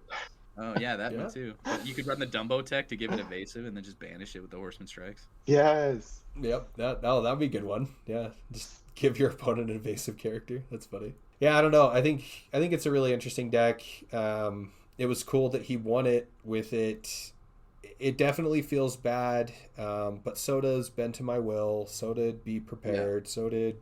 Oh yeah, that one too. But you could run the Dumbo tech to give it evasive, and then just banish it with the Horseman Strikes. Yes. Yep, that'd be a good one. Yeah, just give your opponent an evasive character. That's funny. Yeah, I don't know. I think it's a really interesting deck. It was cool that he won it with it. It definitely feels bad, but so does Bend to My Will. So did Be Prepared. Yeah. So did.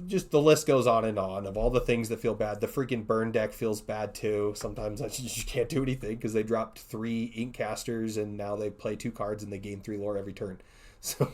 Just the list goes on and on of all the things that feel bad. The freaking burn deck feels bad too. Sometimes you can't do anything because they dropped 3 ink casters and now they play 2 cards and they gain 3 lore every turn. So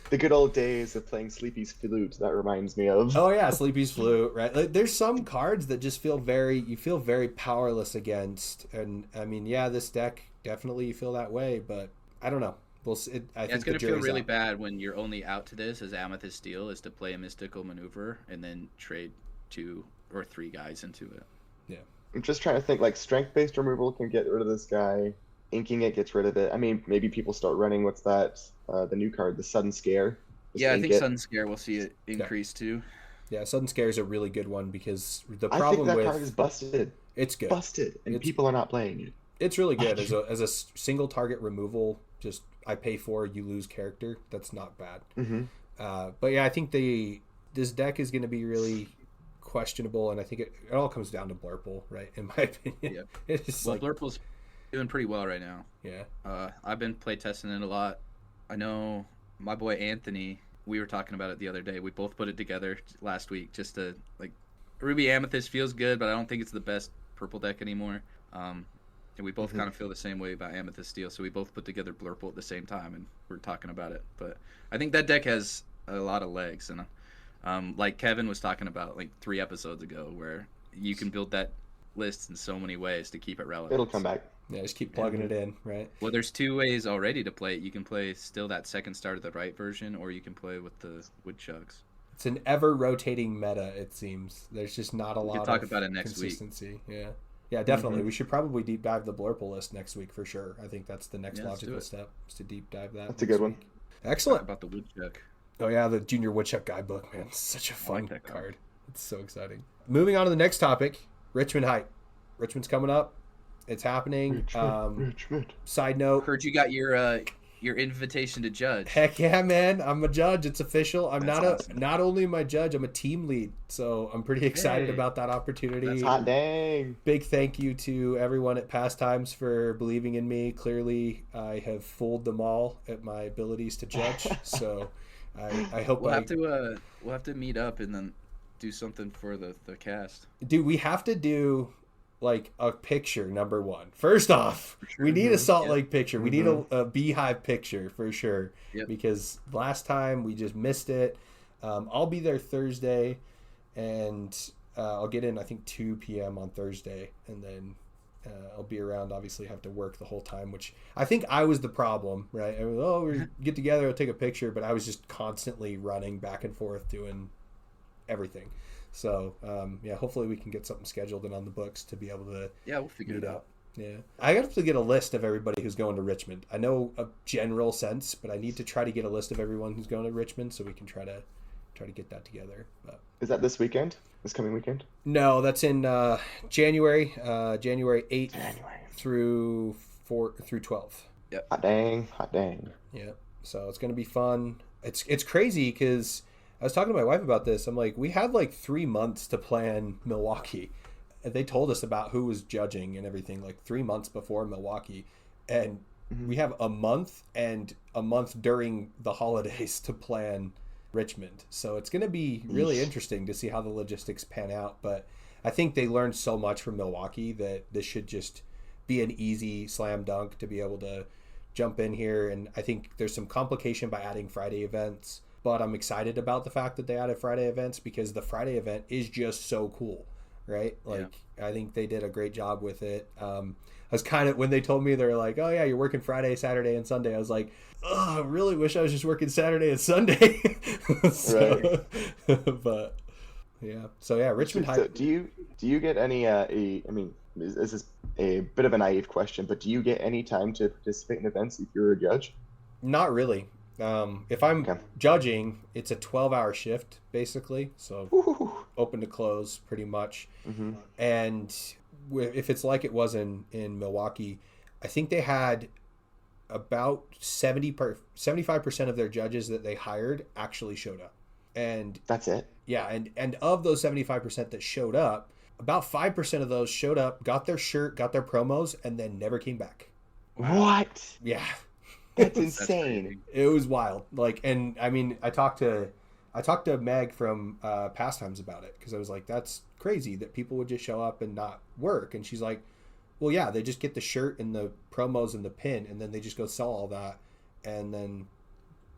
the good old days of playing Sleepy's Flute, that reminds me of. Oh yeah, Sleepy's Flute, right? Like, there's some cards that just feel very powerless against, and I mean, yeah, this deck definitely you feel that way, but I don't know. I think it's going to feel really bad when your only out to this as Amethyst Steel is to play a mystical maneuver and then trade 2 or 3 guys into it. Yeah. I'm just trying to think, like, strength-based removal can get rid of this guy. Inking it gets rid of it. I mean, maybe people start running, what's that? The new card, the Sudden Scare. Yeah, I think Sudden Scare will see it increase too. Yeah, Sudden Scare is a really good one because the problem I think that with... card is busted. It's good. Busted, and people are not playing it. It's really good as a single target removal. Just I pay 4, you lose character. That's not bad. But yeah, I think this deck is going to be really questionable, and I think it all comes down to Blurple, right? In my opinion. Yeah. Blurple's doing pretty well right now. Yeah. I've been play testing it a lot. I know my boy Anthony. We were talking about it the other day. We both put it together last week just to like. Ruby Amethyst feels good, but I don't think it's the best purple deck anymore. And we both kind of feel the same way about Amethyst Steel, so we both put together Blurple at the same time, and we're talking about it. But I think that deck has a lot of legs, and like Kevin was talking about like 3 episodes ago, where you can build that list in so many ways to keep it relevant. It'll come back. Yeah, just keep plugging it in, right? Well, there's 2 ways already to play it. You can play still that second start of the right version, or you can play with the woodchucks. It's an ever-rotating meta, it seems. There's just not a lot of about it next consistency. Week. Yeah, definitely. We should probably deep dive the Blurple list next week for sure. I think that's the next logical step, is to deep dive that. That's a good one. Excellent. About the woodchuck. Oh yeah, the Junior Woodchuck guidebook, man. It's such a fun card. It's so exciting. Moving on to the next topic, Richmond hype. Richmond's coming up. It's happening. Richmond. Side note. Heard you got your your invitation to judge. Heck yeah, man. I'm a judge. It's official. I'm That's not only am I a judge, I'm a team lead. So I'm pretty excited Hey, about that opportunity. Hot dang. Big thank you to everyone at Pastimes for believing in me. Clearly, I have fooled them all at my abilities to judge. So I hope we'll have to meet up and then do something for the cast. Dude, we have to do like a picture, number one. First off, we need a Salt Lake picture. We need a beehive picture for sure. Yep. Because last time we just missed it. I'll be there Thursday, and I'll get in, I think, 2 p.m. on Thursday, and then I'll be around, obviously have to work the whole time, which I think I was the problem, right? I was, we get together, I'll take a picture, but I was just constantly running back and forth doing everything. So yeah, hopefully we can get something scheduled and on the books to be able to we'll figure meet it out. up. Yeah, I have to get a list of everybody who's going to Richmond. I know a general sense, but I need to try to get a list of everyone who's going to Richmond so we can try to get that together. But Is that this weekend? This coming weekend? no, that's in January 8th through 12th. Hot dang. Yeah, so it's gonna be fun. It's crazy because I was talking to my wife about this. I'm like, we had like 3 months to plan Milwaukee. And they told us about who was judging and everything like 3 months before Milwaukee. And we have a month and a month during the holidays to plan Richmond. So it's going to be really interesting to see how the logistics pan out. But I think they learned so much from Milwaukee that this should just be an easy slam dunk to be able to jump in here. And I think there's some complication by adding Friday events. But I'm excited about the fact that they added Friday events because the Friday event is just so cool, right? Like, I think they did a great job with it. I was kind of, when they told me, they're like, oh yeah, you're working Friday, Saturday, and Sunday. I was like, oh, I really wish I was just working Saturday and Sunday. So, but yeah. So yeah, Richmond High. So do you get any, I mean, this is a bit of a naive question, but do you get any time to participate in events if you're a judge? Not really. If I'm judging, it's a 12-hour shift basically, so open to close pretty much. And if it's like it was in Milwaukee, I think they had about 75% of their judges that they hired actually showed up. And that's it. Yeah, and of those 75% that showed up, about 5% of those showed up, got their shirt, got their promos, and then never came back. What? Yeah. That's insane. It was wild. Like, and I mean, I talked to Meg from Pastimes about it because I was like, that's crazy that people would just show up and not work. And she's like, well, yeah, they just get the shirt and the promos and the pin, and then they just go sell all that, and then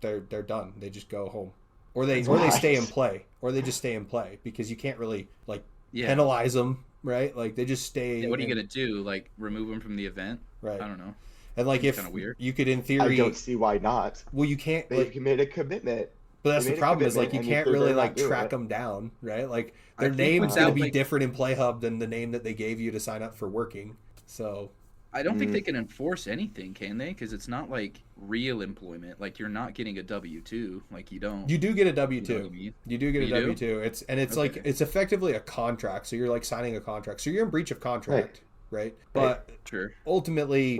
they're done. They just go home, or they stay and play, or they just stay and play because you can't really like penalize them, right? Like they just stay. Yeah, what are you gonna do? Like remove them from the event? Right. I don't know. And like if you could, in theory, I don't see why not. Well, you can't. They've made a commitment. But that's the problem is like you can't really like track them down, right? Like their name's going to be different in PlayHub than the name that they gave you to sign up for working. So I don't think they can enforce anything, can they? Because it's not like real employment. Like you're not getting a W-2. Like you don't. You do get a W-2. You do get a W-2. It's like it's effectively a contract. So you're like signing a contract. So you're in breach of contract, right? But ultimately,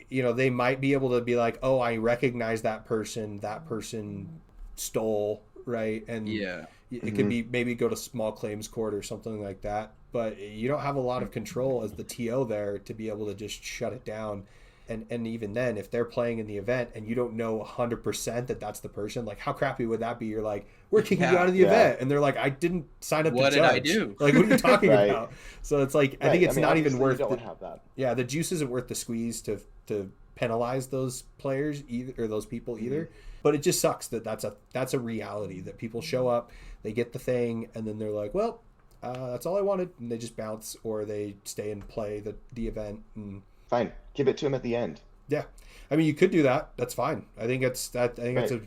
you know, they might be able to be like, oh, I recognize that person. That person stole, right? And it could be maybe go to small claims court or something like that. But you don't have a lot of control as the TO there to be able to just shut it down. And even then, if they're playing in the event and you don't know 100% that that's the person, like how crappy would that be? You're like, we're kicking you out of the event. And they're like, I didn't sign up to judge. What did I do? Like, what are you talking about? So it's like, I think it's not even worth it. The juice isn't worth the squeeze to penalize those players either, or those people either. But it just sucks that that's a reality that people show up, they get the thing, and then they're like, well, that's all I wanted, and they just bounce, or they stay and play the event. And fine, give it to them at the end. Yeah, I mean, you could do that. That's fine. I think that's a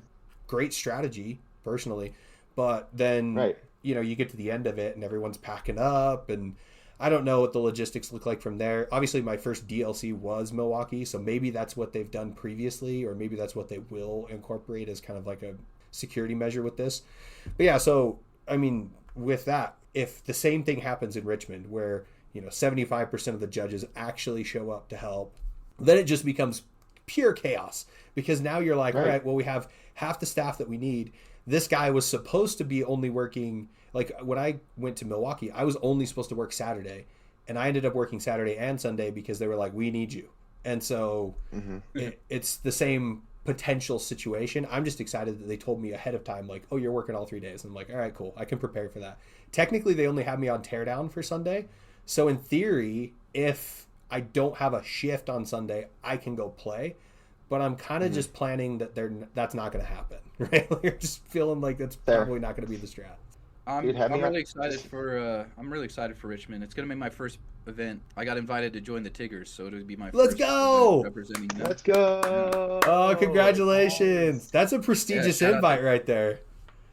great strategy personally. But then you know, you get to the end of it, and everyone's packing up, and I don't know what the logistics look like from there. Obviously, my first DLC was Milwaukee, so maybe that's what they've done previously, or maybe that's what they will incorporate as kind of like a security measure with this. But yeah, so I mean, with that, if the same thing happens in Richmond, where you know 75% of the judges actually show up to help, then it just becomes pure chaos, because now you're like, Right. all right, well, we have half the staff that we need. This guy was supposed to be only working, like when I went to Milwaukee, I was only supposed to work Saturday, and I ended up working Saturday and Sunday because they were like, we need you. And so it's the same potential situation. I'm just excited that they told me ahead of time, like, oh, you're working all 3 days. I'm like, all right, cool. I can prepare for that. Technically, they only have me on teardown for Sunday. So in theory, if I don't have a shift on Sunday, I can go play. But I'm kind of just planning that that's not going to happen, right? Like, I'm just feeling like that's probably not going to be the strat. I'm Dude, have me really on- excited for Richmond. It's gonna be my first event. I got invited to join the Tiggers, so it'll be my Let's first go! event representing them. Let's go. Oh, congratulations. That's a prestigious shout out invite right there.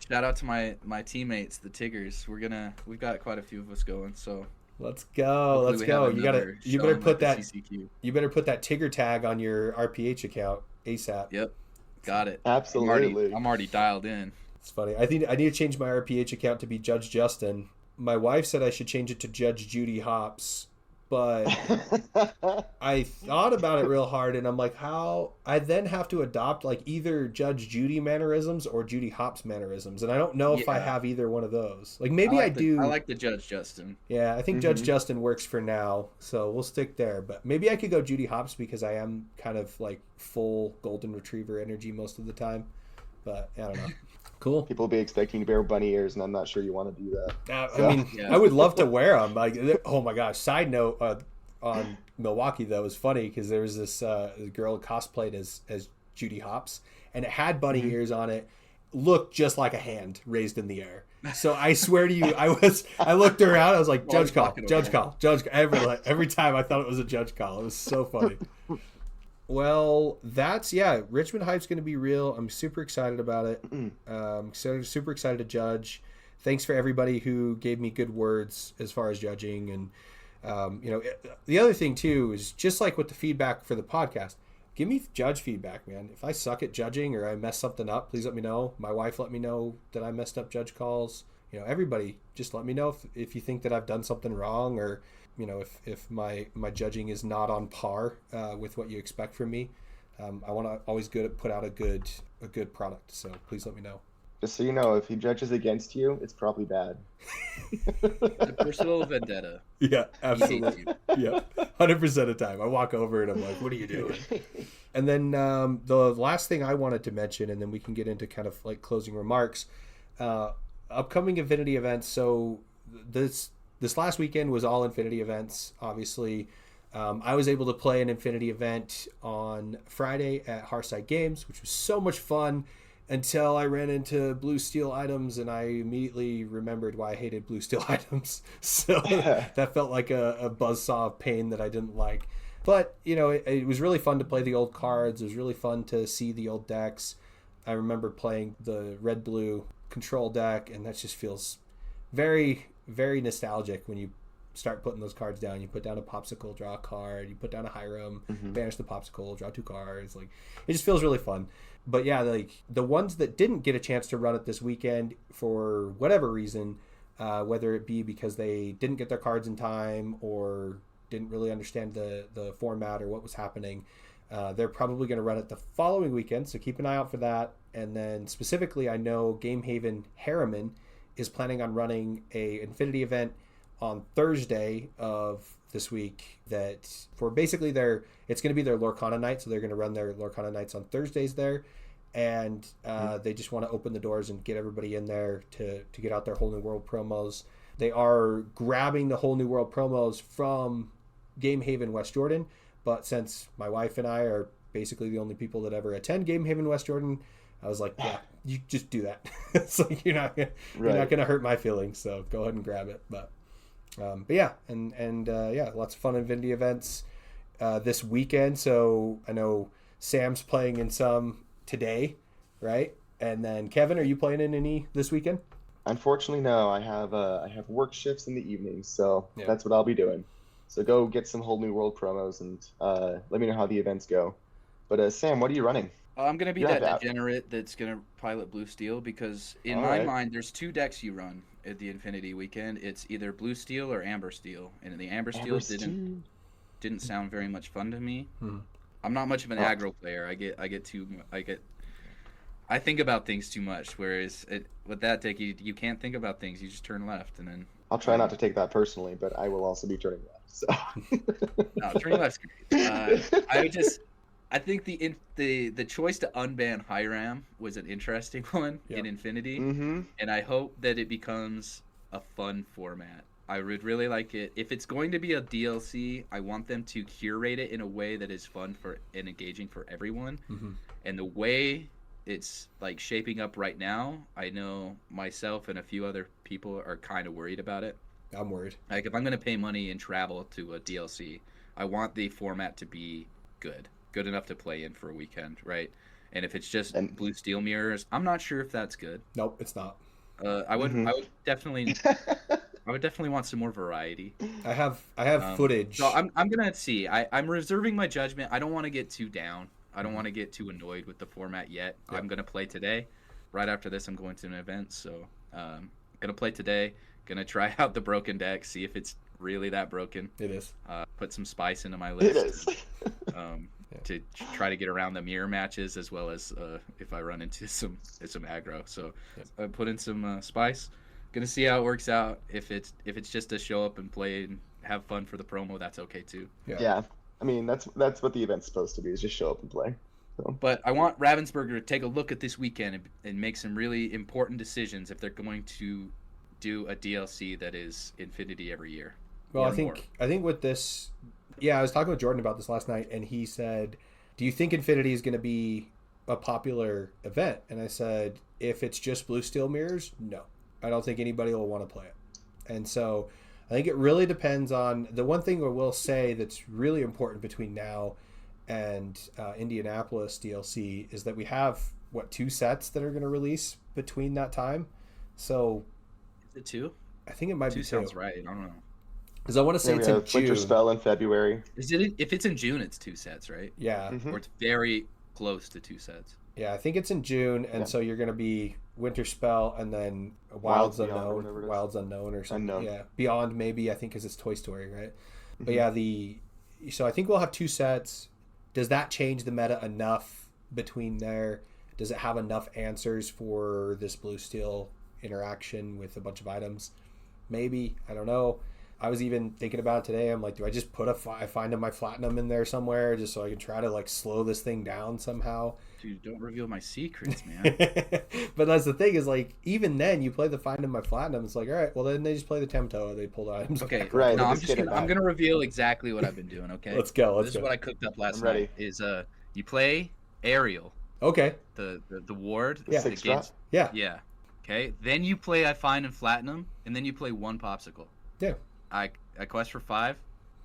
Shout out to my teammates, the Tiggers. We've got quite a few of us going, so Let's go. hopefully Let's we go. have You another better showing put like that the CCQ. you better put that Tigger tag on your RPH account ASAP. Yep, got it. Absolutely. I'm already dialed in. It's funny. I think I need to change my RPH account to be Judge Justin. My wife said I should change it to Judge Judy Hops, but I thought about it real hard, and I'm like, how? I then have to adopt like either Judge Judy mannerisms or Judy Hops mannerisms, and I don't know if I Yeah. have either one of those. Like maybe I do. I like the Judge Justin. Yeah, I think Judge Justin works for now, so we'll stick there. But maybe I could go Judy Hops because I am kind of like full golden retriever energy most of the time. But I don't know. Cool. People will be expecting you to wear bunny ears, and I'm not sure you want to do that. I mean, Yeah. I would love to wear them. Like, oh my gosh. Side note on Milwaukee though is funny because there was this girl cosplayed as Judy Hops, and it had bunny ears on it. Looked just like a hand raised in the air. So I swear to you, I looked around. I was like, judge call, judge call, judge. Every time I thought it was a judge call. It was so funny. Well, Richmond Hype's going to be real. I'm super excited about it. Super excited to judge. Thanks for everybody who gave me good words as far as judging. And, the other thing, too, is just like with the feedback for the podcast, give me judge feedback, man. If I suck at judging or I mess something up, please let me know. My wife let me know that I messed up judge calls. Everybody, just let me know if you think that I've done something wrong, or if my judging is not on par with what you expect from me. I want to always put out a good product, so please let me know. Just so you know, if he judges against you, it's probably bad. The personal vendetta. Yeah, He hates absolutely. you. Yeah, 100% of the time. I walk over and I'm like, what are you doing? And then the last thing I wanted to mention, and then we can get into kind of like closing remarks, upcoming Infinity events. So this last weekend was all Infinity events, obviously. I was able to play an Infinity event on Friday at Hearthside Games, which was so much fun until I ran into blue steel items, and I immediately remembered why I hated blue steel items. So that felt like a buzzsaw of pain that I didn't like. But, it was really fun to play the old cards. It was really fun to see the old decks. I remember playing the red-blue control deck, and that just feels very, very nostalgic when you start putting those cards down. You put down a popsicle, draw a card. You put down a Hiram, banish the popsicle, draw 2 cards. Like, it just feels really fun. But yeah, like the ones that didn't get a chance to run it this weekend for whatever reason, whether it be because they didn't get their cards in time or didn't really understand the format or what was happening, they're probably going to run it the following weekend. So keep an eye out for that. And then specifically, I know Gamehaven Harriman is planning on running a Infinity event on Thursday of this week that for basically it's going to be their Lorcana night. So they're going to run their Lorcana nights on Thursdays there. And they just want to open the doors and get everybody in there to get out their Whole New World promos. They are grabbing the Whole New World promos from Gamehaven West Jordan. But since my wife and I are basically the only people that ever attend Gamehaven West Jordan, I was like, yeah, you just do that. It's like you're not going to hurt my feelings. So go ahead and grab it. But yeah, and lots of fun Infinity events this weekend. So I know Sam's playing in some today, right? And then Kevin, are you playing in any this weekend? Unfortunately, no. I have work shifts in the evenings, so Yeah. that's what I'll be doing. So go get some Whole New World promos and let me know how the events go. But Sam, what are you running? I'm going to be You have that that. degenerate that's going to pilot blue steel because in All my right. mind, there's 2 decks you run at the Infinity weekend. It's either blue steel or amber steel. And the amber steel didn't sound very much fun to me. I'm not much of an aggro player. I think about things too much. Whereas with that deck, you can't think about things. You just turn left and then. I'll try not to take that personally, but I will also be turning left. So. No, turning left's great. I think the choice to unban Hiram was an interesting one in Infinity, and I hope that it becomes a fun format. I would really like it. If it's going to be a DLC, I want them to curate it in a way that is fun and engaging for everyone. And the way it's like shaping up right now, I know myself and a few other people are kind of worried about it. I'm worried. Like, if I'm going to pay money and travel to a DLC, I want the format to be good enough to play in for a weekend, right? And if it's just blue steel mirrors, I'm not sure if that's good. Nope, it's not. I would definitely want some more variety. I have footage. So I'm gonna see. I'm reserving my judgment. I don't want to get too down. I don't want to get too annoyed with the format yet. Yep. I'm gonna play today. Right after this, I'm going to an event, so gonna play today. Gonna try out the broken deck, see if it's really that broken. It is. Put some spice into my list. It is. To try to get around the mirror matches, as well as if I run into some aggro. So I put in some spice. Gonna see how it works out. If it's just to show up and play and have fun for the promo, that's okay too. Yeah. I mean, that's what the event's supposed to be, is just show up and play. So. But I want Ravensburger to take a look at this weekend and make some really important decisions if they're going to do a DLC that is Infinity every year. Well, I think with this, I was talking with Jordan about this last night, and he said, "Do you think Infinity is going to be a popular event?" And I said, "If it's just blue steel mirrors, no. I don't think anybody will want to play it." And so I think it really depends on the one thing I will say that's really important between now and Indianapolis DLC is that we have 2 sets that are going to release between that time. So is it 2? I think it might be 2. Sounds right. I don't know. Because I want to say it's in June. Winter Spell in February. If it's in June, it's 2 sets, right? Yeah. Or it's very close to 2 sets. Yeah, I think it's in June, and so you're going to be Winter Spell and then Wilds Unknown or something. Unknown. Yeah, Beyond maybe, I think, because it's Toy Story, right? But yeah, so I think we'll have 2 sets. Does that change the meta enough between there? Does it have enough answers for this blue steel interaction with a bunch of items? Maybe. I don't know. I was even thinking about it today. I'm like, do I just put I find my platinum in there somewhere just so I can try to like slow this thing down somehow? Dude, don't reveal my secrets, man. But that's the thing is, like, even then you play the find my platinum. It's like, all right, well then they just play the Temto. They pull the items. Okay, right. No, I'm gonna reveal exactly what I've been doing. Okay, let's go. This is what I cooked up last night. Is you play Aerial. Okay. The ward. The 6 drop? Yeah. Yeah. Okay. Then you play I find and platinum, and then you play 1 popsicle. Yeah. I quest for 5,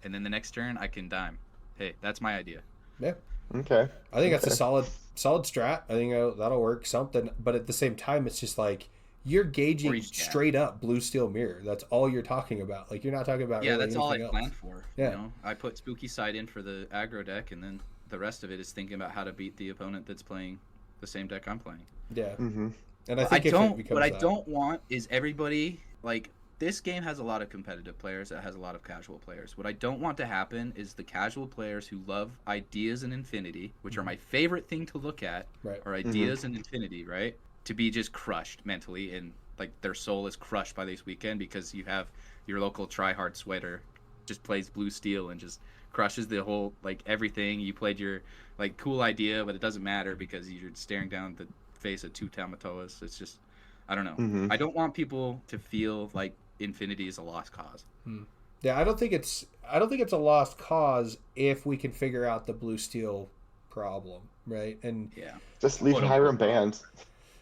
and then the next turn I can dime. Hey, that's my idea. Yeah. Okay. I think that's a solid strat. I think that'll work something. But at the same time, it's just like you're gauging straight up blue steel mirror. That's all you're talking about. Like you're not talking about that's all I planned for. Yeah. You know, I put Spooky Side in for the aggro deck, and then the rest of it is thinking about how to beat the opponent that's playing the same deck I'm playing. Yeah. Mm-hmm. And I think I don't want is everybody like. This game has a lot of competitive players. It has a lot of casual players. What I don't want to happen is the casual players who love ideas in Infinity, which are my favorite thing to look at, are ideas in Infinity, right? To be just crushed mentally and like their soul is crushed by this weekend because you have your local tryhard sweater just plays blue steel and just crushes the whole like everything. You played your like cool idea, but it doesn't matter because you're staring down the face of 2 Tamatoas. It's just I don't know. I don't want people to feel like Infinity is a lost cause. Yeah, I don't think it's a lost cause if we can figure out the blue steel problem, right? And just leave Hiram banned.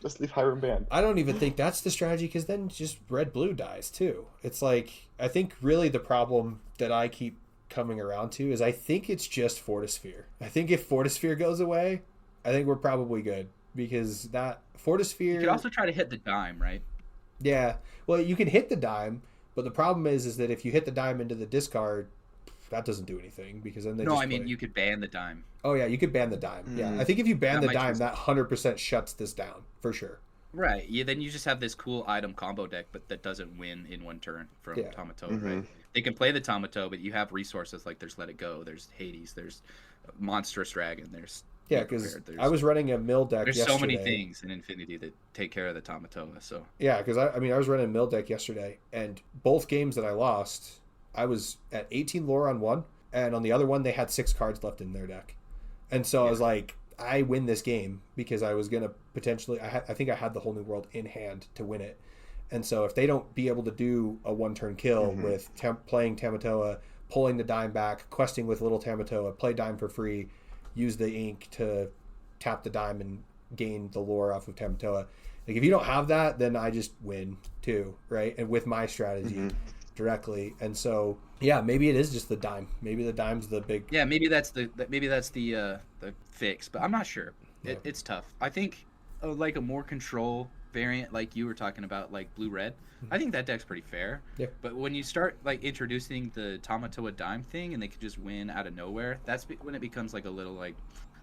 Just leave Hiram banned. I don't even think that's the strategy because then just red blue dies too. It's like I think really the problem that I keep coming around to is I think it's just Fortisphere. I think if Fortisphere goes away, I think we're probably good because that Fortisphere. You could also try to hit the dime, right? Yeah, well, you can hit the dime, but the problem is that if you hit the dime into the discard, that doesn't do anything because then they. No, I mean you could ban the dime. Oh yeah, you could ban the dime. Yeah, I think if you ban the dime, that 100% shuts this down for sure. Right. Yeah. Then you just have this cool item combo deck, but that doesn't win in 1 turn from Tamato. Right. They can play the Tamato, but you have resources like there's Let It Go, there's Hades, there's monstrous dragon. Yeah, because I was running a mill deck there's yesterday. so many things in Infinity that take care of the Tamatoa. So yeah, because I was running a mill deck yesterday, and both games that I lost, I was at 18 lore on one, and on the other one they had 6 cards left in their deck, and so I was like, I win this game because I was gonna potentially. I think I had the whole new world in hand to win it, and so if they don't be able to do a 1-turn kill with playing Tamatoa, pulling the dime back, questing with little Tamatoa, play dime for free, use the ink to tap the dime and gain the lore off of Tamatoa. Like, if you don't have that, then I just win too, right? And with my strategy directly. And so, yeah, maybe it is just the dime. Maybe the dime's the big. Yeah, maybe that's the fix, but I'm not sure. Yeah. It's tough. I think like a more control variant, like you were talking about, like blue-red. I think that deck's pretty fair. Yeah. But when you start like introducing the Tamatoa dime thing, and they could just win out of nowhere, that's when it becomes like a little like,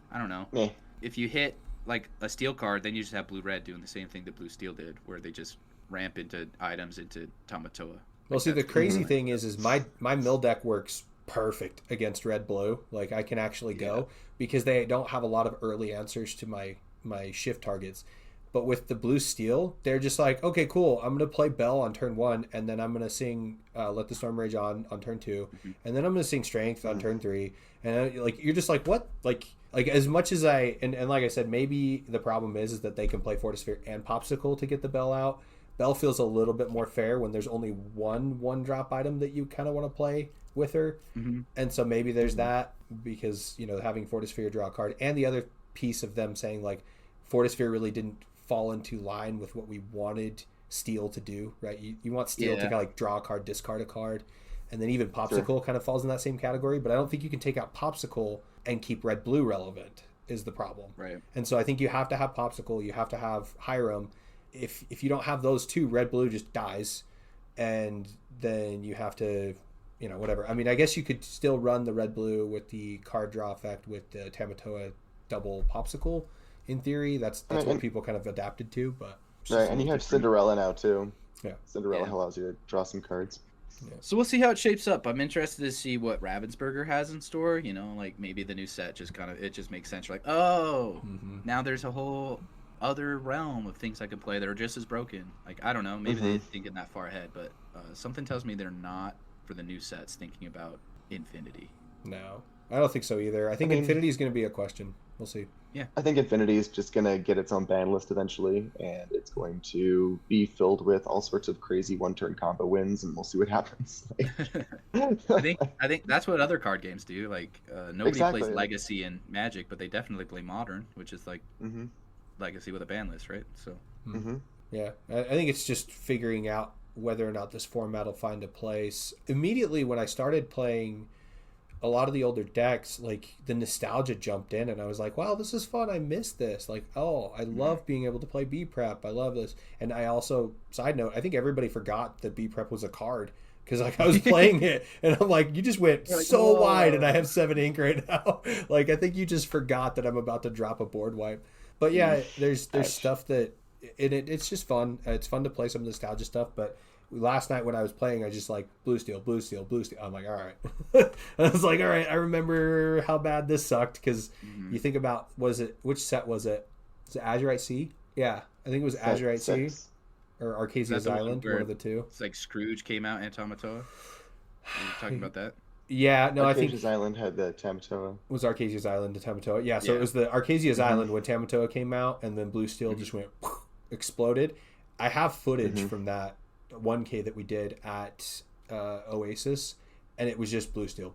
I don't know. Yeah. If you hit like a steel card, then you just have blue-red doing the same thing that blue steel did, where they just ramp into items into Tamatoa. Well, see, the crazy thing is my mill deck works perfect against red blue. Like, I can actually go because they don't have a lot of early answers to my shift targets. But with the blue steel, they're just like, okay, cool. I'm gonna play Bell on turn 1, and then I'm gonna sing Let the Storm Rage on turn 2, and then I'm gonna sing Strength on turn 3, and like, you're just like, what? Like as much as and like I said, maybe the problem is that they can play Fortis Sphere and Popsicle to get the Bell out. Bell feels a little bit more fair when there's only one drop item that you kind of want to play with her, and so maybe there's that, because having Fortis Sphere draw a card, and the other piece of them saying like Fortis Sphere really didn't fall into line with what we wanted Steel to do, right? You want Steel to kind of like draw a card, discard a card, and then even Popsicle kind of falls in that same category. But I don't think you can take out Popsicle and keep red blue relevant is the problem, right? And so I think you have to have Popsicle, you have to have Hiram. If you don't have those two, red blue just dies, and then you have to whatever. I mean, I guess you could still run the red blue with the card draw effect with the Tamatoa double Popsicle. In theory, that's what people kind of adapted to, but right. And you have Cinderella now too. Yeah, Cinderella allows you to draw some cards. Yeah. So we'll see how it shapes up. I'm interested to see what Ravensburger has in store. Like maybe the new set just makes sense. You're like, oh, now there's a whole other realm of things I can play that are just as broken. Like, I don't know, maybe they're thinking that far ahead, but something tells me they're not, for the new sets, thinking about Infinity. No, I don't think so either. I think Infinity is going to be a question. We'll see. Yeah, I think Infinity is just going to get its own ban list eventually, and it's going to be filled with all sorts of crazy one-turn combo wins, and we'll see what happens. I think that's what other card games do. Like, nobody plays Legacy and Magic, but they definitely play Modern, which is like Legacy with a ban list, right? So yeah, I think it's just figuring out whether or not this format will find a place. Immediately when I started playing a lot of the older decks, like, the nostalgia jumped in, and I was like, wow, this is fun. I missed this. Like, oh, I love being able to play B Prep. I love this. And I also, side note, I think everybody forgot that B Prep was a card, because like I was playing it and I'm like, you just went like, so wide, and I have 7 ink right now. Like, I think you just forgot that I'm about to drop a board wipe. But yeah, there's stuff that it's just fun. It's fun to play some nostalgia stuff. But last night when I was playing, I just like blue steel. I'm like, all right. I was like, all right, I remember how bad this sucked, because you think about, which set was it? Was it Azurite Sea? Yeah, I think it was Azurite Sea or Arcasia's Island, one of the two. It's like Scrooge came out in Tamatoa. Are you talking about that? Yeah, no, I think Arcasia's Island had the Tamatoa. Was Arcasia's Island to Tamatoa? Yeah, so it was the Arcasia's Island when Tamatoa came out, and then Blue Steel just went exploded. I have footage from that 1K that we did at Oasis, and it was just Blue Steel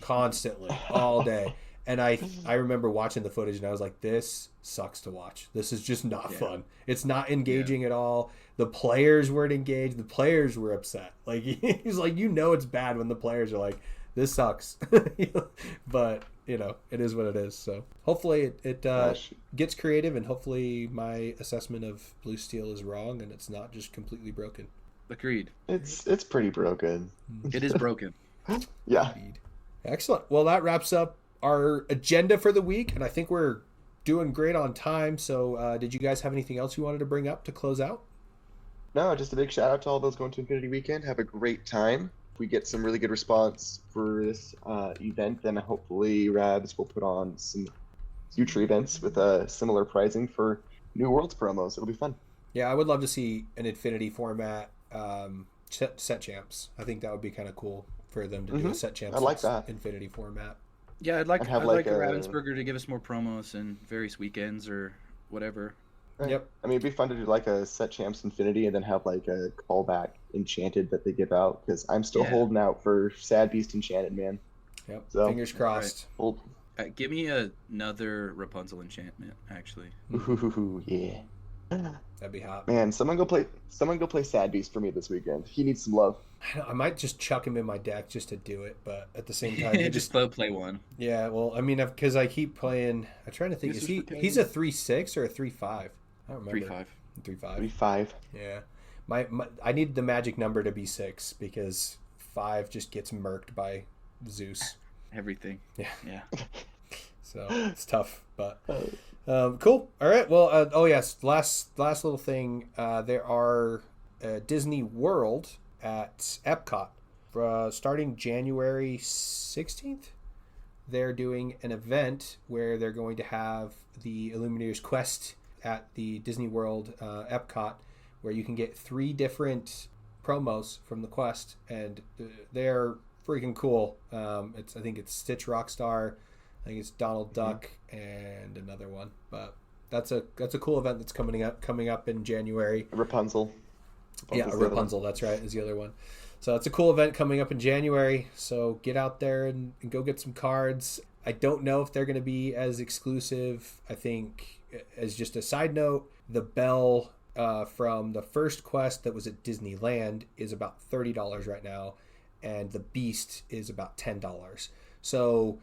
constantly all day. And I remember watching the footage, and I was like, this sucks to watch. This is just not fun. It's not engaging at all. The players weren't engaged. The players were upset. Like, he's like, it's bad when the players are like, this sucks. But, it is what it is. So hopefully it gets creative, and hopefully my assessment of Blue Steel is wrong, and it's not just completely broken. Agreed. It's pretty broken. It is broken. Yeah. Indeed. Excellent. Well, that wraps up our agenda for the week, and I think we're doing great on time. So did you guys have anything else you wanted to bring up to close out? No, just a big shout out to all those going to Infinity Weekend. Have a great time. If we get some really good response for this event, then hopefully Rabs will put on some future events with similar pricing for New Worlds promos. It'll be fun. Yeah, I would love to see an Infinity format set champs. I think that would be kind of cool for them to do a set champs I like that. Infinity format. Yeah, I'd like like the Ravensburger to give us more promos and various weekends or whatever. Right. Yep. I mean, it'd be fun to do like a set champs Infinity and then have like a callback Enchanted that they give out, because I'm still holding out for Sad Beast Enchanted, man. Yep. So, fingers crossed. Hold. Give me another Rapunzel enchantment, actually. Ooh, yeah. That'd be hot. Man, someone go play Sad Beast for me this weekend. He needs some love. I might just chuck him in my deck just to do it, but at the same time, just slow play one. Yeah, well, I mean, because I keep playing. I'm trying to think. He's a 3/6 or a 3/5? I don't remember. 3/5. 3/5. 3/5. Yeah, my I need the magic number to be 6 because 5 just gets murked by Zeus. Everything. Yeah. So it's tough, but cool. All right. Well, oh yes, last little thing. There are Disney World at Epcot starting January 16th. They're doing an event where they're going to have the Illuminator's Quest at the Disney World Epcot, where you can get 3 different promos from the quest, and they're freaking cool. I think it's Stitch Rockstar, I think it's Donald Duck, and another one. But that's a cool event that's coming up in January. Rapunzel. Rapunzel. That's right, is the other one. So it's a cool event coming up in January. So get out there and go get some cards. I don't know if they're going to be as exclusive. I think, as just a side note, the bell from the first quest that was at Disneyland is about $30 right now, and the Beast is about $10. So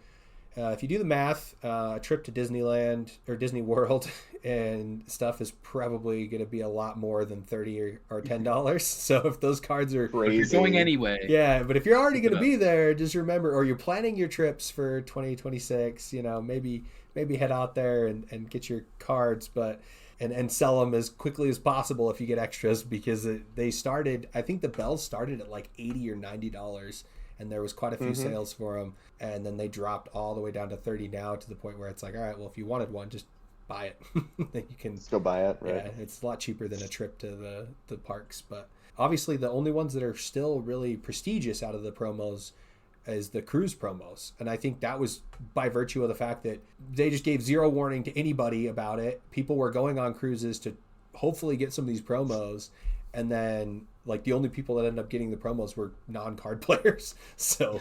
if you do the math, a trip to Disneyland or Disney World and stuff is probably going to be a lot more than $30 or $10. So if those cards are crazy, you're going anyway. Yeah, but if you're already going to be there, just remember, or you're planning your trips for 2026, maybe head out there and get your cards, but and sell them as quickly as possible if you get extras, because they started, I think the bells started at like $80 or $90. And there was quite a few sales for them, and then they dropped all the way down to 30 now, to the point where it's like, all right, well, if you wanted one, just buy it. Then you can go buy it. Right? Yeah, it's a lot cheaper than a trip to the parks. But obviously, the only ones that are still really prestigious out of the promos is the cruise promos, and I think that was by virtue of the fact that they just gave zero warning to anybody about it. People were going on cruises to hopefully get some of these promos, and then like the only people that ended up getting the promos were non-card players. So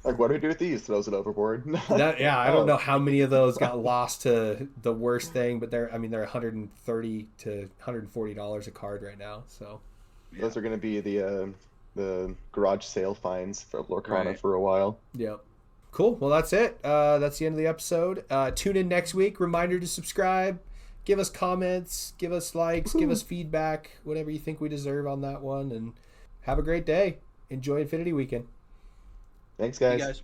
like, what do we do with these? Throws it overboard. I don't know how many of those got lost to the worst thing, but they're $130 to $140 a card right now. So those are going to be the garage sale finds for Lorcana for a while. Yep. Cool. Well, that's it. That's the end of the episode. Tune in next week. Reminder to subscribe. Give us comments, give us likes, give us feedback, whatever you think we deserve on that one. And have a great day. Enjoy Infinity Weekend. Thanks, guys. Hey guys.